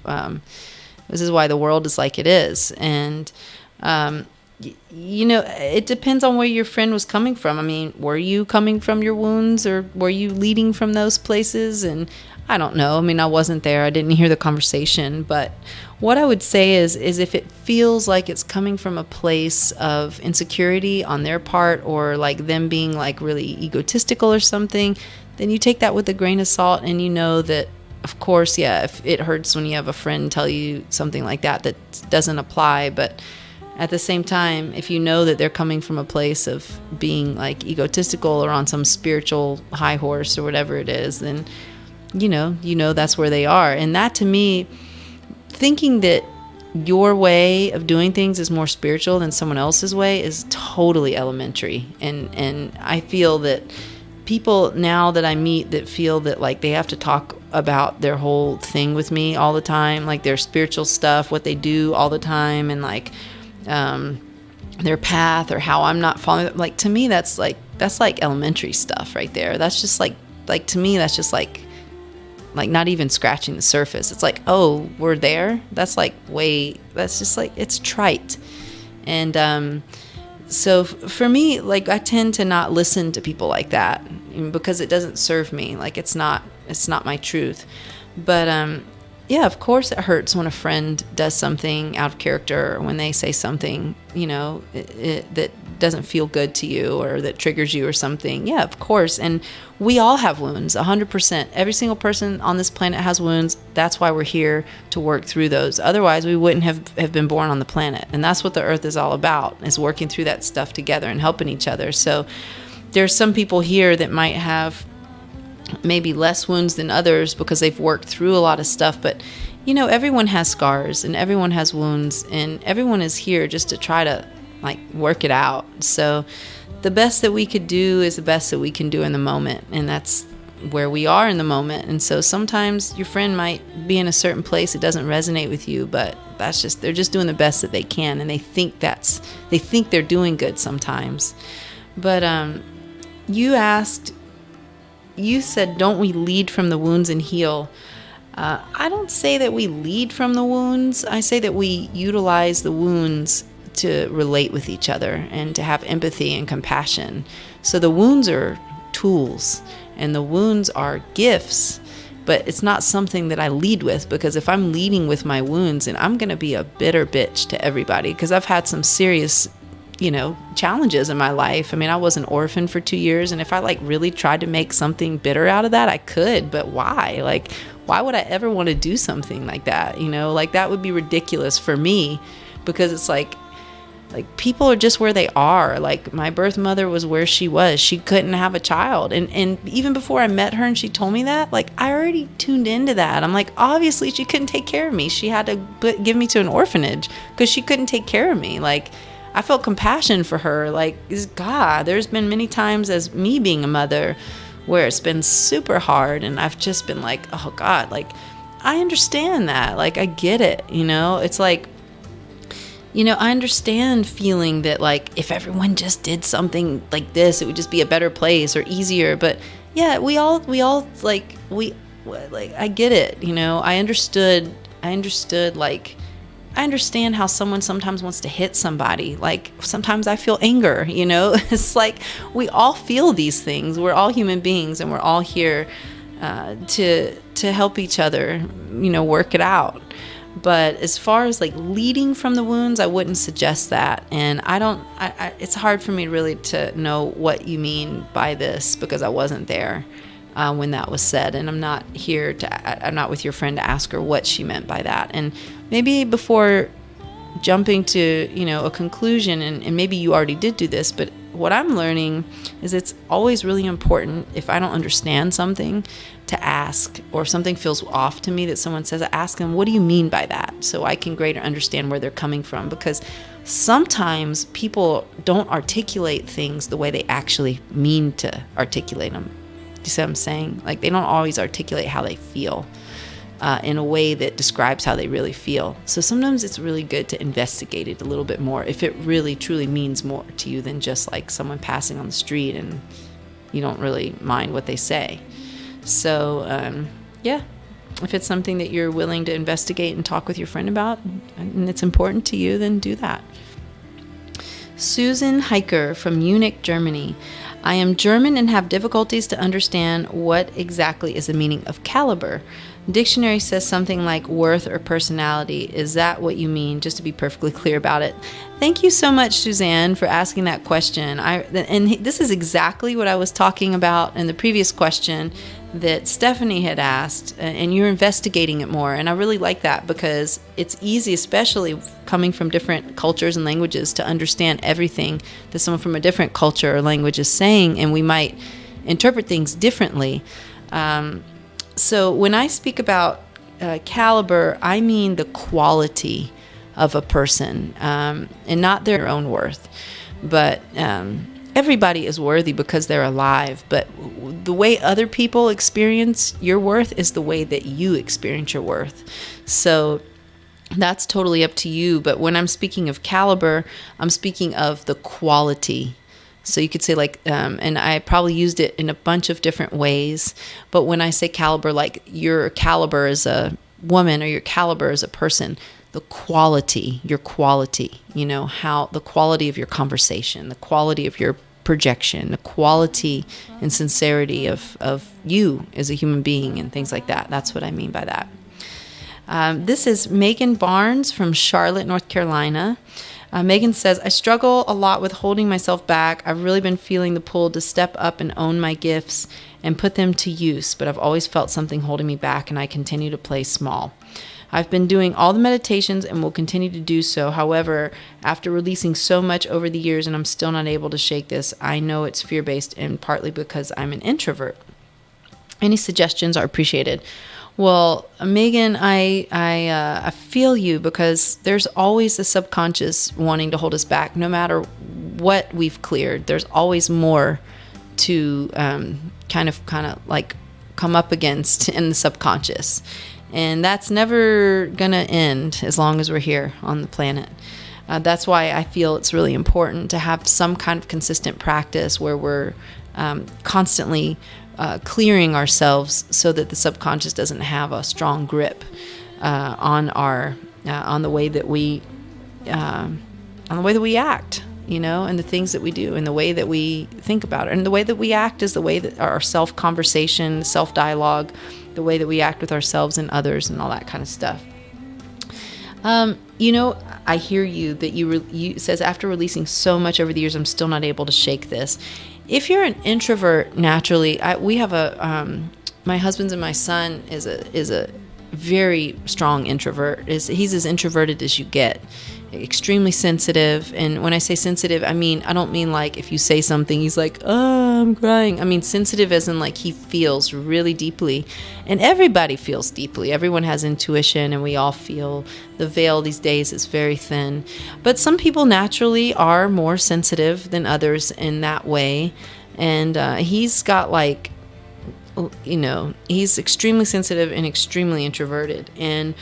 A: this is why the world is like it is. And, it depends on where your friend was coming from. I mean, were you coming from your wounds, or were you leading from those places? And I don't know. I mean, I wasn't there. I didn't hear the conversation. But what I would say is if it feels like it's coming from a place of insecurity on their part, or like them being like really egotistical or something, then you take that with a grain of salt, and you know that, of course, yeah, if it hurts when you have a friend tell you something like that doesn't apply. But at the same time, if you know that they're coming from a place of being like egotistical or on some spiritual high horse or whatever it is, then you know that's where they are. And that, to me, thinking that your way of doing things is more spiritual than someone else's way is totally elementary. And I feel that people now that I meet that feel that like they have to talk about their whole thing with me all the time, like their spiritual stuff, what they do all the time, and like their path or how I'm not following, like, to me that's like elementary stuff right there. That's just like to me that's just like not even scratching the surface. It's like, oh, we're there. That's like that's just like, it's trite. And so for me, like, I tend to not listen to people like that because it doesn't serve me. Like, it's not my truth. But yeah, of course it hurts when a friend does something out of character, or when they say something, that doesn't feel good to you or that triggers you or something. Yeah, of course. And we all have wounds, 100%. Every single person on this planet has wounds. That's why we're here, to work through those. Otherwise, we wouldn't have been born on the planet. And that's what the earth is all about, is working through that stuff together and helping each other. So there's some people here that might have maybe less wounds than others because they've worked through a lot of stuff. But everyone has scars and everyone has wounds, and everyone is here just to try to like work it out. So the best that we could do is the best that we can do in the moment, and that's where we are in the moment. And so sometimes your friend might be in a certain place, it doesn't resonate with you, but they're just doing the best that they can, and they think they're doing good sometimes. But you said, don't we lead from the wounds and heal? I don't say that we lead from the wounds. I say that we utilize the wounds to relate with each other and to have empathy and compassion. So the wounds are tools and the wounds are gifts, but it's not something that I lead with, because if I'm leading with my wounds, then I'm going to be a bitter bitch to everybody, because I've had some serious challenges in my life. I mean, I was an orphan for 2 years, and if I really tried to make something bitter out of that, I could, but why? Why would I ever want to do something like that? That would be ridiculous for me, because it's like people are just where they are. My birth mother was where she was. She couldn't have a child. And even before I met her and she told me that, I already tuned into that. I'm like, obviously she couldn't take care of me. She had to give me to an orphanage because she couldn't take care of me. I felt compassion for her. God, there's been many times as me being a mother where it's been super hard, and I've just been like, oh God, I understand that. I get it. It's I understand feeling that if everyone just did something like this, it would just be a better place or easier. But yeah, I get it. I understand how someone sometimes wants to hit somebody. Sometimes I feel anger, It's we all feel these things. We're all human beings, and we're all here to help each other, work it out. But as far as leading from the wounds, I wouldn't suggest that. And it's hard for me really to know what you mean by this, because I wasn't there when that was said. And I'm not with your friend to ask her what she meant by that. And maybe before jumping to, a conclusion, and maybe you already did do this, but what I'm learning is it's always really important, if I don't understand something, to ask, or if something feels off to me that someone says, I ask them, what do you mean by that? So I can greater understand where they're coming from, because sometimes people don't articulate things the way they actually mean to articulate them. Do you see what I'm saying? They don't always articulate how they feel in a way that describes how they really feel. So sometimes it's really good to investigate it a little bit more if it really truly means more to you than just someone passing on the street and you don't really mind what they say. So if it's something that you're willing to investigate and talk with your friend about, and it's important to you, then do that. Susan Hiker from Munich, Germany. I am German and have difficulties to understand what exactly is the meaning of caliber. Dictionary says something like worth or personality. Is that what you mean? Just to be perfectly clear about it. Thank you so much, Suzanne, for asking that question. And this is exactly what I was talking about in the previous question that Stephanie had asked, and you're investigating it more. And I really like that, because it's easy, especially coming from different cultures and languages, to understand everything that someone from a different culture or language is saying, and we might interpret things differently. So when I speak about caliber, I mean the quality of a person, and not their own worth. But everybody is worthy because they're alive. But the way other people experience your worth is the way that you experience your worth. So that's totally up to you. But when I'm speaking of caliber, I'm speaking of the quality. So you could say and I probably used it in a bunch of different ways, but when I say caliber, your caliber as a woman or your caliber as a person, the quality, your quality, how the quality of your conversation, the quality of your projection, the quality and sincerity of you as a human being and things like that. That's what I mean by that. This is Megan Barnes from Charlotte, North Carolina. Megan says, I struggle a lot with holding myself back. I've really been feeling the pull to step up and own my gifts and put them to use, but I've always felt something holding me back, and I continue to play small. I've been doing all the meditations and will continue to do so. However, after releasing so much over the years and I'm still not able to shake this, I know it's fear-based and partly because I'm an introvert. Any suggestions are appreciated. Well, Megan, I feel you, because there's always a subconscious wanting to hold us back. No matter what we've cleared, there's always more to kind of come up against in the subconscious. And that's never going to end as long as we're here on the planet. That's why I feel it's really important to have some kind of consistent practice where we're constantly clearing ourselves so that the subconscious doesn't have a strong grip on the way that we act, and the things that we do, and the way that we think about it, and the way that we act is the way that our self-conversation, self-dialogue, the way that we act with ourselves and others, and all that kind of stuff. I hear you that you says, after releasing so much over the years, I'm still not able to shake this. If you're an introvert naturally, we have my husband and my son is a very strong introvert. He's as introverted as you get, extremely sensitive. And when I say sensitive, I don't mean like if you say something, he's like, oh, I'm crying. I mean sensitive as in like he feels really deeply. And everybody feels deeply. Everyone has intuition, and we all feel. The veil these days is very thin. But some people naturally are more sensitive than others in that way. And he's got like, he's extremely sensitive and extremely introverted. And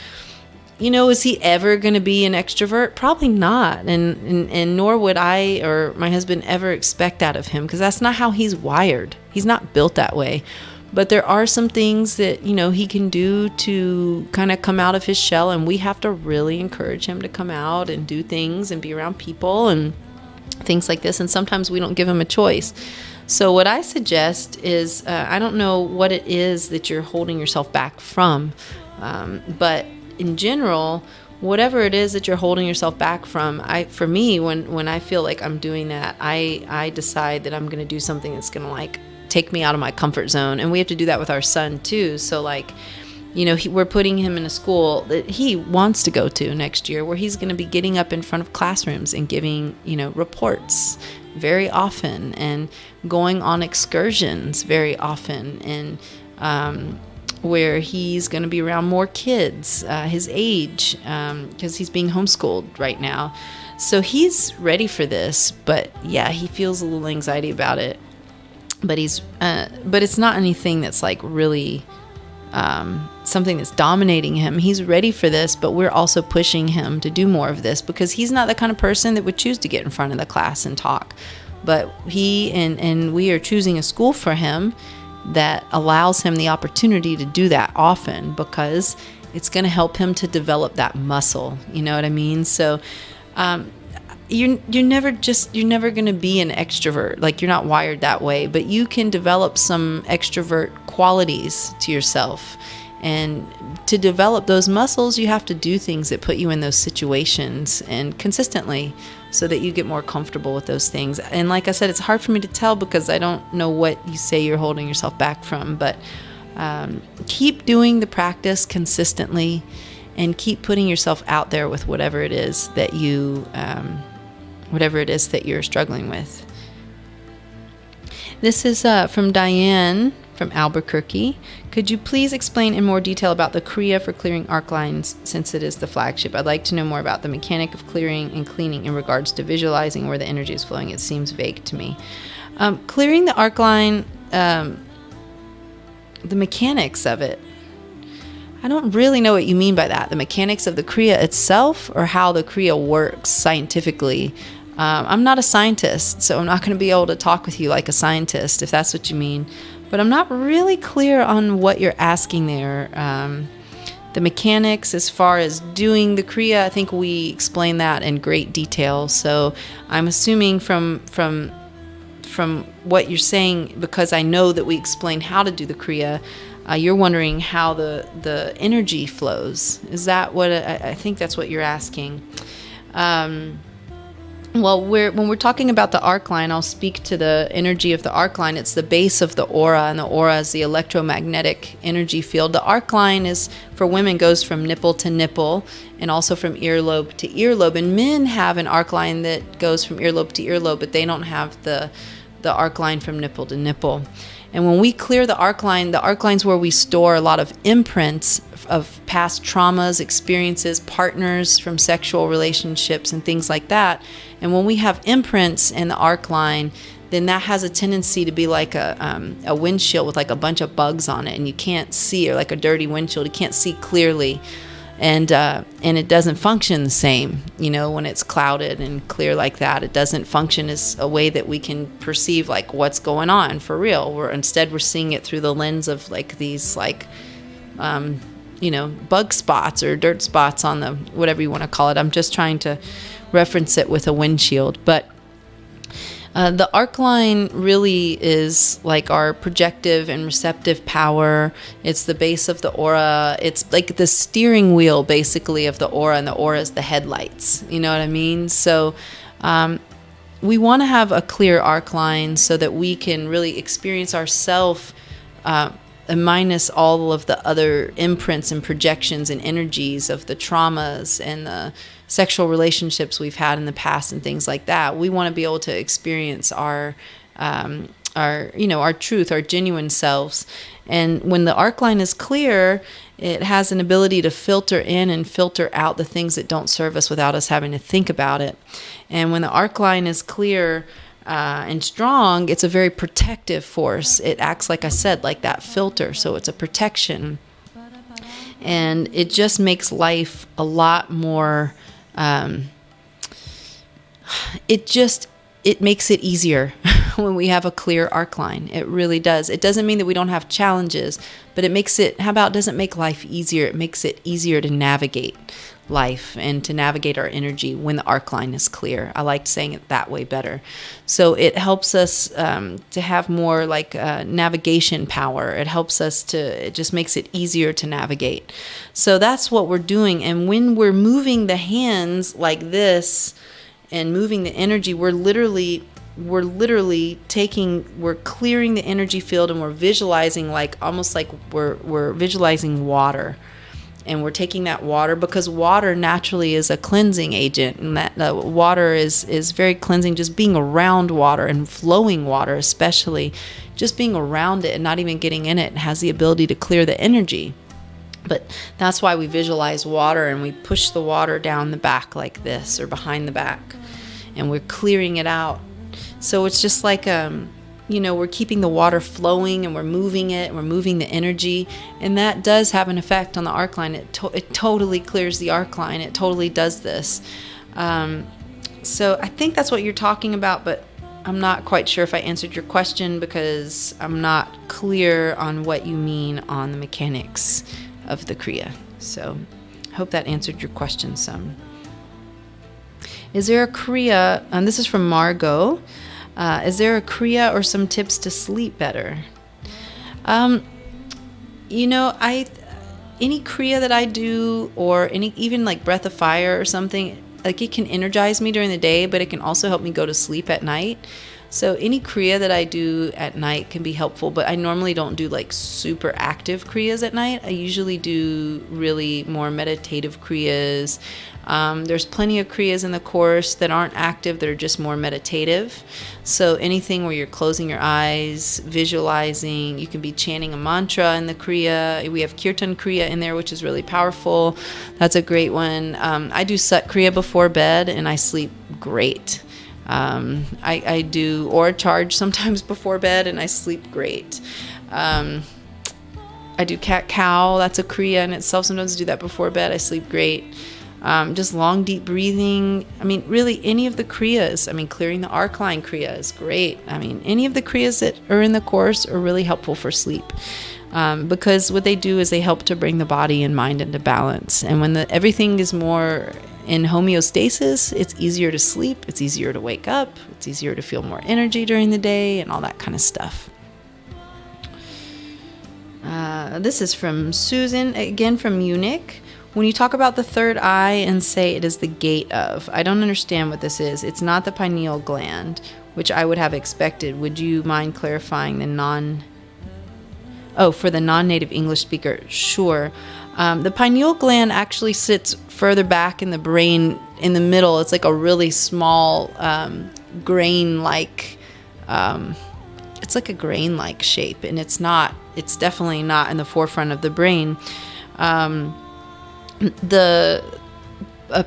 A: is he ever going to be an extrovert? Probably not. And nor would I or my husband ever expect that of him, because that's not how he's wired. He's not built that way. But there are some things that, he can do to kind of come out of his shell, and we have to really encourage him to come out and do things and be around people and things like this. And sometimes we don't give him a choice. So what I suggest is, I don't know what it is that you're holding yourself back from, but in general, whatever it is that you're holding yourself back from, for me, when I feel like I'm doing that, I decide that I'm going to do something that's going to like take me out of my comfort zone. And we have to do that with our son too. So like, we're putting him in a school that he wants to go to next year, where he's going to be getting up in front of classrooms and giving, reports very often, and going on excursions very often, and where he's going to be around more kids his age, because he's being homeschooled right now. So he's ready for this, but yeah, he feels a little anxiety about it. But but it's not anything that's like really something that's dominating him. He's ready for this, but we're also pushing him to do more of this, because he's not the kind of person that would choose to get in front of the class and talk. But he and we are choosing a school for him that allows him the opportunity to do that often, because it's going to help him to develop that muscle. You know what I mean? So you're never going to be an extrovert. Like, you're not wired that way, but you can develop some extrovert qualities to yourself. And to develop those muscles, you have to do things that put you in those situations and consistently, so that you get more comfortable with those things. And like I said, it's hard for me to tell because I don't know what you say you're holding yourself back from, but keep doing the practice consistently, and keep putting yourself out there with whatever it is that you're struggling with. This is from Diane from Albuquerque. Could you please explain in more detail about the Kriya for clearing arc lines, since it is the flagship? I'd like to know more about the mechanic of clearing and cleaning in regards to visualizing where the energy is flowing. It seems vague to me. Clearing the arc line, the mechanics of it, I don't really know what you mean by that. The mechanics of the Kriya itself, or how the Kriya works scientifically. I'm not a scientist, so I'm not going to be able to talk with you like a scientist, if that's what you mean. But I'm not really clear on what you're asking there. The mechanics as far as doing the Kriya, I think we explained that in great detail. So I'm assuming from what you're saying, because I know that we explained how to do the Kriya, you're wondering how the energy flows. Is that what I think that's what you're asking? Well, when we're talking about the arc line, I'll speak to the energy of the arc line. It's the base of the aura, and the aura is the electromagnetic energy field. The arc line is, for women, goes from nipple to nipple, and also from earlobe to earlobe. And men have an arc line that goes from earlobe to earlobe, but they don't have the arc line from nipple to nipple. And when we clear the arc line's where we store a lot of imprints of past traumas, experiences, partners from sexual relationships and things like that. And when we have imprints in the arc line, then that has a tendency to be like a windshield with like a bunch of bugs on it, and you can't see, or like a dirty windshield, you can't see clearly. and it doesn't function the same, when it's clouded and clear like that. It doesn't function as a way that we can perceive like what's going on for real. We're seeing it through the lens of like these like bug spots or dirt spots on the whatever you want to call it. I'm just trying to reference it with a windshield, but the arc line really is like our projective and receptive power. It's the base of the aura. It's like the steering wheel, basically, of the aura, and the aura is the headlights. You know what I mean? So we want to have a clear arc line so that we can really experience ourself minus all of the other imprints and projections and energies of the traumas and the sexual relationships we've had in the past and things like that. We want to be able to experience our truth, our genuine selves. And when the arc line is clear, it has an ability to filter in and filter out the things that don't serve us without us having to think about it. And when the arc line is clear and strong, it's a very protective force. It acts, like I said, like that filter. So it's a protection. And it just makes life a lot more, it makes it easier when we have a clear arc line. It really does. It doesn't mean that we don't have challenges, but it makes it, doesn't make life easier? It makes it easier to navigate life and to navigate our energy when the arc line is clear. I like saying it that way better. So it helps us to have more like navigation power. It helps us it just makes it easier to navigate. So that's what we're doing. And when we're moving the hands like this and moving the energy, we're literally clearing the energy field, and we're visualizing almost like we're visualizing water. And we're taking that water, because water naturally is a cleansing agent, and that water is very cleansing. Just being around water, and flowing water especially, just being around it and not even getting in it, has the ability to clear the energy. But that's why we visualize water, and we push the water down the back like this, or behind the back, and we're clearing it out. So it's just like we're keeping the water flowing, and we're moving it, and we're moving the energy, and that does have an effect on the arc line. It totally clears the arc line. It totally does this. So I think that's what you're talking about, but I'm not quite sure if I answered your question, because I'm not clear on what you mean on the mechanics of the Kriya. So I hope that answered your question some. Is there a Kriya, and this is from Margot, is there a Kriya or some tips to sleep better? Any Kriya that I do, or even like breath of fire or something, like it can energize me during the day, but it can also help me go to sleep at night. So any Kriya that I do at night can be helpful, but I normally don't do like super active Kriyas at night. I usually do really more meditative Kriyas. There's plenty of Kriyas in the course that aren't active, that are just more meditative. So anything where you're closing your eyes, visualizing, you can be chanting a mantra in the Kriya. We have Kirtan Kriya in there, which is really powerful. That's a great one. I do Sat Kriya before bed, and I sleep great. I do Aura Charge sometimes before bed, and I sleep great. I do Cat Cow. That's a Kriya in itself. Sometimes I do that before bed. I sleep great. Just long, deep breathing. Really any of the Kriyas. Clearing the arc line Kriya is great. Any of the Kriyas that are in the course are really helpful for sleep. Because what they do is they help to bring the body and mind into balance. And when everything is more in homeostasis, it's easier to sleep, it's easier to wake up, it's easier to feel more energy during the day, and all that kind of stuff. This is from Susan, again from Munich. When you talk about the third eye and say it is the gate of, I don't understand what this is. It's not the pineal gland, which I would have expected. Would you mind clarifying for the non-native English speaker? Sure. The pineal gland actually sits further back in the brain, in the middle. It's like a really small grain-like, it's like a grain-like shape, and it's definitely not in the forefront of the brain. The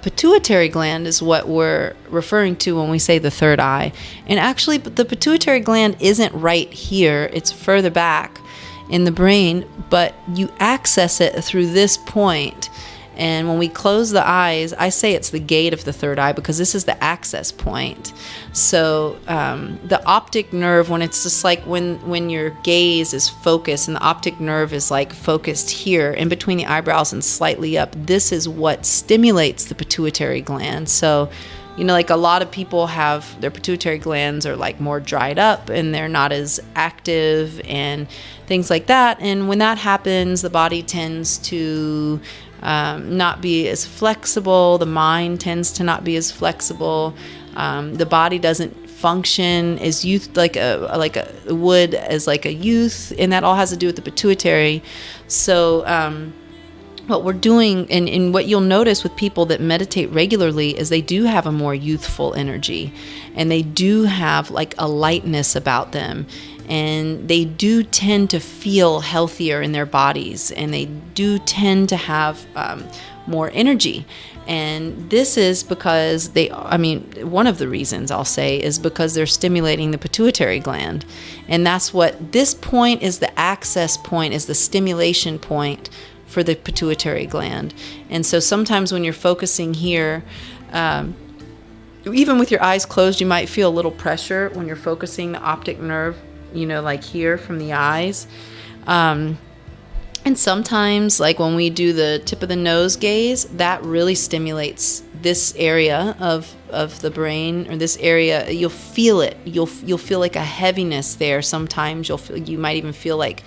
A: pituitary gland is what we're referring to when we say the third eye. And actually, the pituitary gland isn't right here. It's further back in the brain, but you access it through this point. And when we close the eyes, I say it's the gate of the third eye because this is the access point. So the optic nerve, when it's just like when your gaze is focused and the optic nerve is like focused here in between the eyebrows and slightly up, this is what stimulates the pituitary gland. So, you know, like a lot of people have their pituitary glands are like more dried up and they're not as active and things like that. And when that happens, the body tends to not be as flexible. The mind tends to not be as flexible. The body doesn't function as youth like a would as like a youth, and that all has to do with the pituitary. So what we're doing, and what you'll notice with people that meditate regularly, is they do have a more youthful energy, and they do have like a lightness about them, and they do tend to feel healthier in their bodies, and they do tend to have more energy. And this is because one of the reasons I'll say is because they're stimulating the pituitary gland. And that's what this point is, the access point, is the stimulation point for the pituitary gland. And so sometimes when you're focusing here, even with your eyes closed, you might feel a little pressure when you're focusing the optic nerve, you know, like here from the eyes. And sometimes, like when we do the tip of the nose gaze, that really stimulates this area of the brain, or this area. You'll feel it. You'll feel like a heaviness there. Sometimes you might even feel like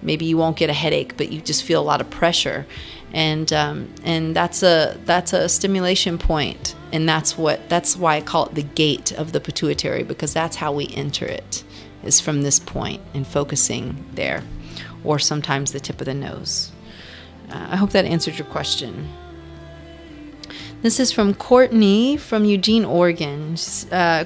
A: maybe you won't get a headache, but you just feel a lot of pressure, and that's a stimulation point, and that's why I call it the gate of the pituitary, because that's how we enter it, is from this point and focusing there, or sometimes the tip of the nose. I hope that answered your question. This is from Courtney from Eugene, Oregon.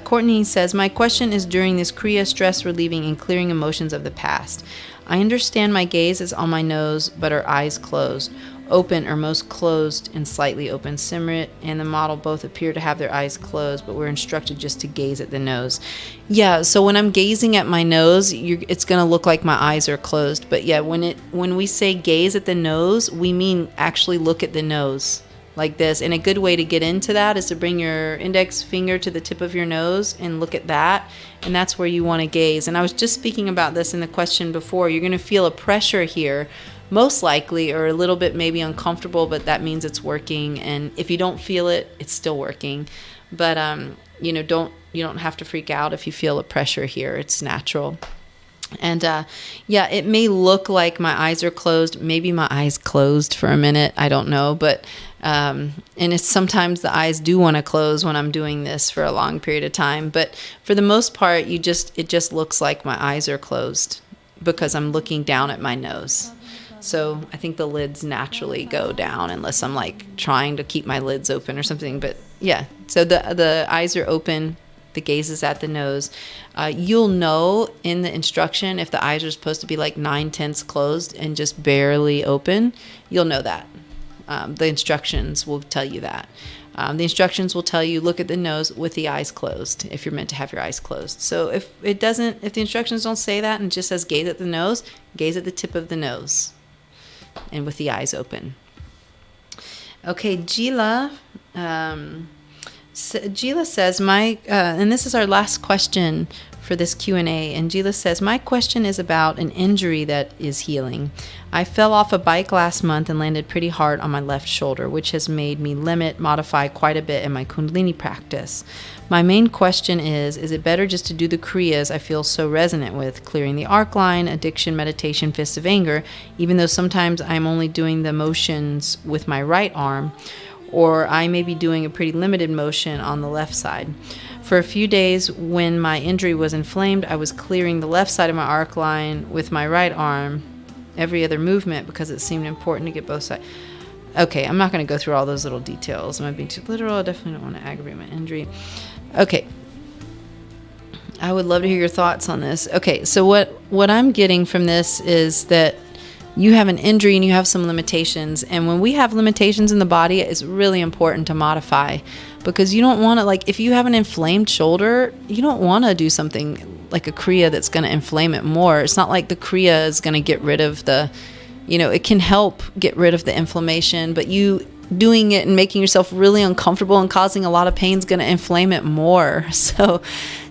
A: Courtney says, my question is during this Kriya stress relieving and clearing emotions of the past. I understand my gaze is on my nose, but our eyes closed. Open or most closed and slightly open. Simrit and the model both appear to have their eyes closed, but we're instructed just to gaze at the nose. Yeah, so when I'm gazing at my nose, it's going to look like my eyes are closed. But yeah, when we say gaze at the nose, we mean actually look at the nose like this. And a good way to get into that is to bring your index finger to the tip of your nose and look at that. And that's where you want to gaze. And I was just speaking about this in the question before. You're going to feel a pressure here, most likely, or a little bit maybe uncomfortable, but that means it's working. And if you don't feel it, it's still working. But you don't have to freak out if you feel a pressure here. It's natural. And yeah, it may look like my eyes are closed. Maybe my eyes closed for a minute. I don't know. But and it's sometimes the eyes do want to close when I'm doing this for a long period of time. But for the most part, it just looks like my eyes are closed because I'm looking down at my nose. So I think the lids naturally go down unless I'm like trying to keep my lids open or something. But yeah, so the eyes are open. The gaze is at the nose. You'll know in the instruction if the eyes are supposed to be like 9/10 closed and just barely open. You'll know that. The instructions will tell you that. The instructions will tell you look at the nose with the eyes closed if you're meant to have your eyes closed. So if the instructions don't say that and it just says gaze at the nose, gaze at the tip of the nose and with the eyes open. Okay, Gila. Gila says, and this is our last question for this Q&A, and Gila says, my question is about an injury that is healing. I fell off a bike last month and landed pretty hard on my left shoulder, which has made me modify quite a bit in my Kundalini practice. My main question is it better just to do the Kriyas I feel so resonant with, clearing the arc line, addiction, meditation, fists of anger, even though sometimes I'm only doing the motions with my right arm, or I may be doing a pretty limited motion on the left side. For a few days when my injury was inflamed, I was clearing the left side of my arc line with my right arm, every other movement, because it seemed important to get both sides. Okay, I'm not going to go through all those little details. Am I being too literal? I definitely don't want to aggravate my injury. Okay. I would love to hear your thoughts on this. Okay, so what I'm getting from this is that you have an injury and you have some limitations. And when we have limitations in the body, it's really important to modify, because you don't want to, like, if you have an inflamed shoulder, you don't want to do something like a Kriya that's going to inflame it more. It's not like the Kriya is going to get rid of the it can help get rid of the inflammation, but you doing it and making yourself really uncomfortable and causing a lot of pain is going to inflame it more. So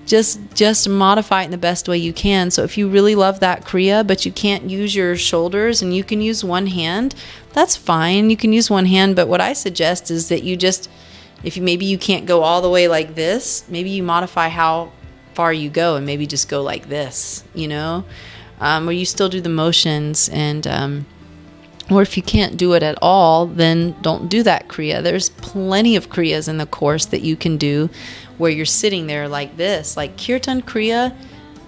A: just modify it in the best way you can. So if you really love that Kriya, but you can't use your shoulders and you can use one hand, that's fine. You can use one hand, but what I suggest is that maybe you can't go all the way like this, maybe you modify how far you go and maybe just go like this, where you still do the motions, and or if you can't do it at all, then don't do that Kriya. There's plenty of Kriyas in the course that you can do where you're sitting there like this. Like Kirtan Kriya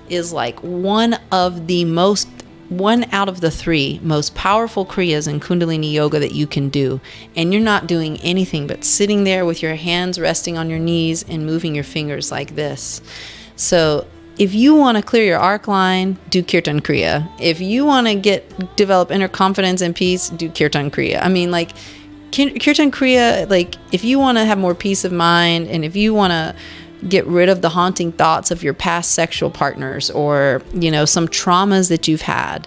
A: is like one out of the 3 most powerful Kriyas in Kundalini Yoga that you can do. And you're not doing anything but sitting there with your hands resting on your knees and moving your fingers like this. So if you want to clear your arc line, do Kirtan Kriya. If you want to develop inner confidence and peace, do Kirtan Kriya. I mean, like, Kirtan Kriya, like, if you want to have more peace of mind, and if you want to get rid of the haunting thoughts of your past sexual partners, or, some traumas that you've had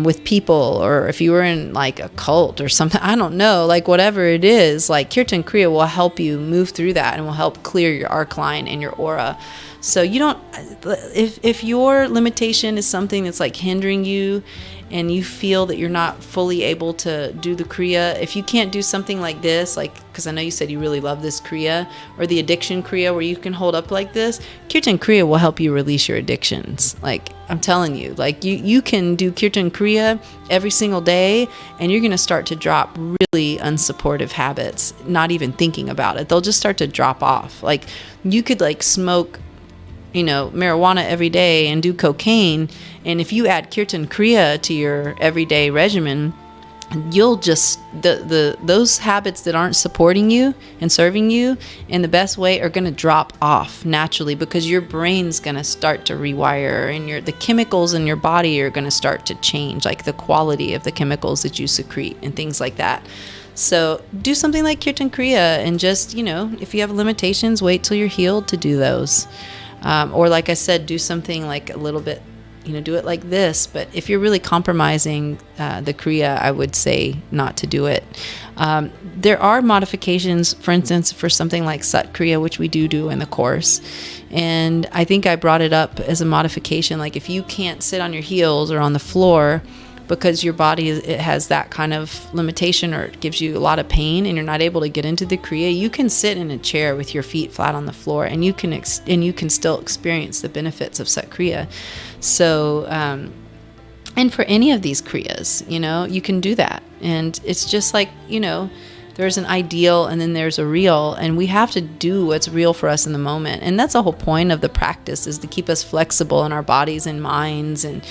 A: with people, or if you were in like a cult or something, I don't know, like whatever it is, like Kirtan Kriya will help you move through that and will help clear your arc line and your aura. So if your limitation is something that's like hindering you and you feel that you're not fully able to do the Kriya, if you can't do something like this, like, because I know you said you really love this Kriya, or the addiction Kriya where you can hold up like this, Kirtan Kriya will help you release your addictions. Like, I'm telling you, like you can do Kirtan Kriya every single day and you're going to start to drop really unsupportive habits, not even thinking about it. They'll just start to drop off. Like, you could like smoke marijuana every day and do cocaine, and if you add Kirtan Kriya to your everyday regimen, you'll just those habits that aren't supporting you and serving you in the best way are going to drop off naturally, because your brain's going to start to rewire, and the chemicals in your body are going to start to change, like the quality of the chemicals that you secrete and things like that. So do something like Kirtan Kriya, and just, if you have limitations, wait till you're healed to do those. Or like I said, do something like a little bit, do it like this. But if you're really compromising the Kriya, I would say not to do it. There are modifications, for instance, for something like Sat Kriya, which we do in the course. And I think I brought it up as a modification. Like, if you can't sit on your heels or on the floor because your body it has that kind of limitation, or it gives you a lot of pain and you're not able to get into the Kriya, you can sit in a chair with your feet flat on the floor, and you can still experience the benefits of Sat Kriya. So and for any of these Kriyas, you can do that. And it's just like, there's an ideal and then there's a real, and we have to do what's real for us in the moment. And that's the whole point of the practice, is to keep us flexible in our bodies and minds. And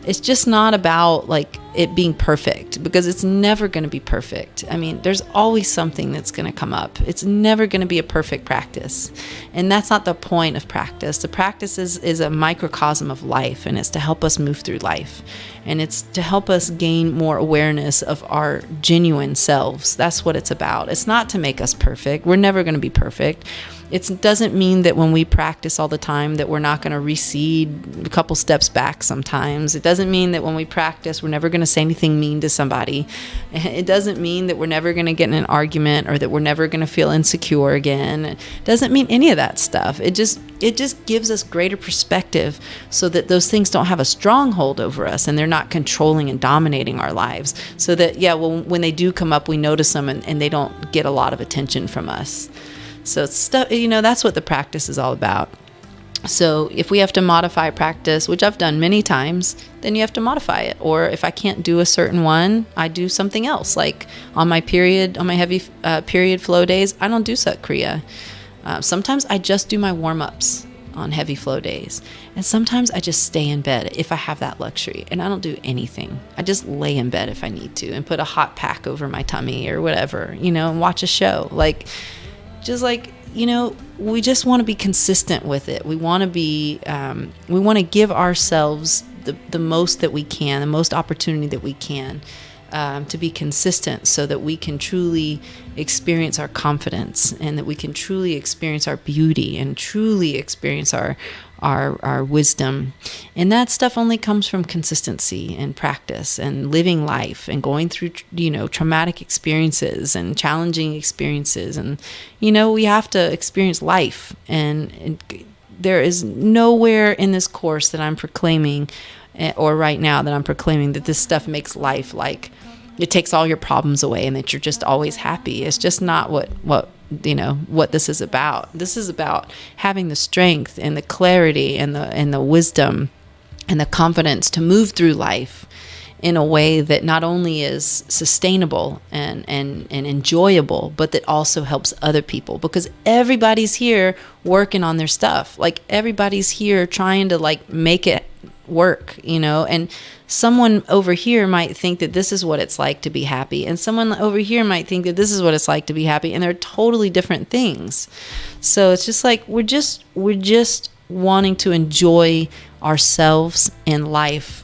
A: it's just not about like it being perfect, because it's never going to be perfect. I mean, there's always something that's going to come up. It's never going to be a perfect practice. And that's not the point of practice. The practice is a microcosm of life, and it's to help us move through life. And it's to help us gain more awareness of our genuine selves. That's what it's about. It's not to make us perfect. We're never going to be perfect. It doesn't mean that when we practice all the time that we're not going to recede a couple steps back sometimes. It doesn't mean that when we practice we're never going to say anything mean to somebody. It doesn't mean that we're never going to get in an argument, or that we're never going to feel insecure again. It doesn't mean any of that stuff. It just gives us greater perspective, so that those things don't have a stronghold over us and they're not controlling and dominating our lives. So that, when they do come up, we notice them and they don't get a lot of attention from us. So it's stuff, that's what the practice is all about. So if we have to modify practice, which I've done many times, then you have to modify it. Or if I can't do a certain one, I do something else. Like on my heavy period flow days, I don't do Sat Kriya. Sometimes I just do my warm-ups on heavy flow days. And sometimes I just stay in bed if I have that luxury, and I don't do anything. I just lay in bed if I need to and put a hot pack over my tummy or whatever, and watch a show. We just want to be consistent with it. We want to give ourselves the most that we can, the most opportunity that we can, to be consistent, so that we can truly experience our confidence, and that we can truly experience our beauty, and truly experience our our wisdom. And that stuff only comes from consistency and practice and living life and going through, traumatic experiences and challenging experiences. And, we have to experience life. And there is nowhere in this course that I'm proclaiming, or right now that I'm proclaiming, that this stuff makes life like it takes all your problems away and that you're just always happy. It's just not what this is about. This is about having the strength and the clarity and the wisdom and the confidence to move through life in a way that not only is sustainable and enjoyable, but that also helps other people, because everybody's here working on their stuff. Like, everybody's here trying to like make it work, and someone over here might think that this is what it's like to be happy, and someone over here might think that this is what it's like to be happy, and they're totally different things. So it's just like we're just wanting to enjoy ourselves and life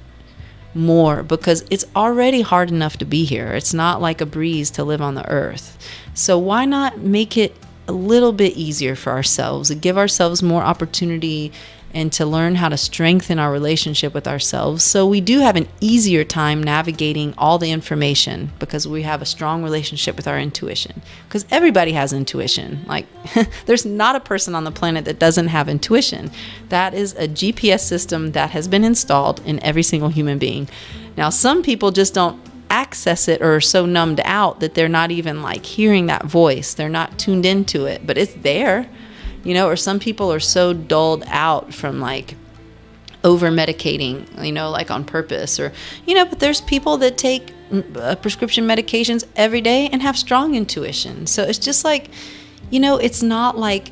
A: more, because it's already hard enough to be here. It's not like a breeze to live on the earth. So why not make it a little bit easier for ourselves and give ourselves more opportunity and to learn how to strengthen our relationship with ourselves, so we do have an easier time navigating all the information, because we have a strong relationship with our intuition. Because everybody has intuition. Like, there's not a person on the planet that doesn't have intuition. That is a GPS system that has been installed in every single human being. Now, some people just don't access it, or are so numbed out that they're not even like hearing that voice. They're not tuned into it, but it's there. Or some people are so dulled out from like over medicating, like on purpose, or, but there's people that take prescription medications every day and have strong intuition. So it's just like, it's not like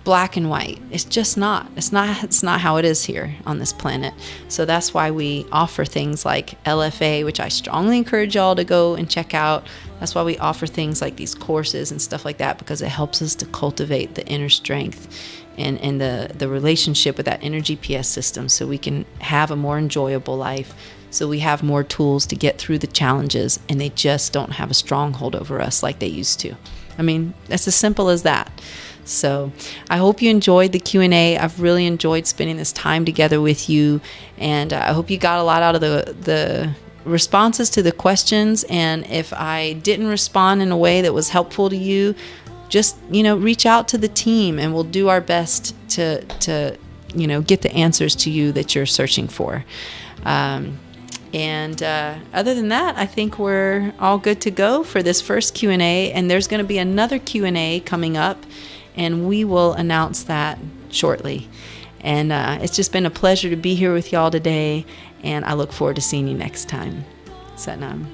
A: black and white. It's just not. It's not how it is here on this planet. So that's why we offer things like LFA, which I strongly encourage y'all to go and check out. That's why we offer things like these courses and stuff like that, because it helps us to cultivate the inner strength and the relationship with that inner GPS system, so we can have a more enjoyable life, so we have more tools to get through the challenges, and they just don't have a stronghold over us like they used to. I mean, that's as simple as that. So I hope you enjoyed the Q&A. I've really enjoyed spending this time together with you, and I hope you got a lot out of the responses to the questions. And if I didn't respond in a way that was helpful to you, just reach out to the team, and we'll do our best to get the answers to you that you're searching for. And other than that, I think we're all good to go for this first Q&A, and there's going to be another Q&A coming up, and we will announce that shortly. And it's just been a pleasure to be here with y'all today, and I look forward to seeing you next time. Satnam.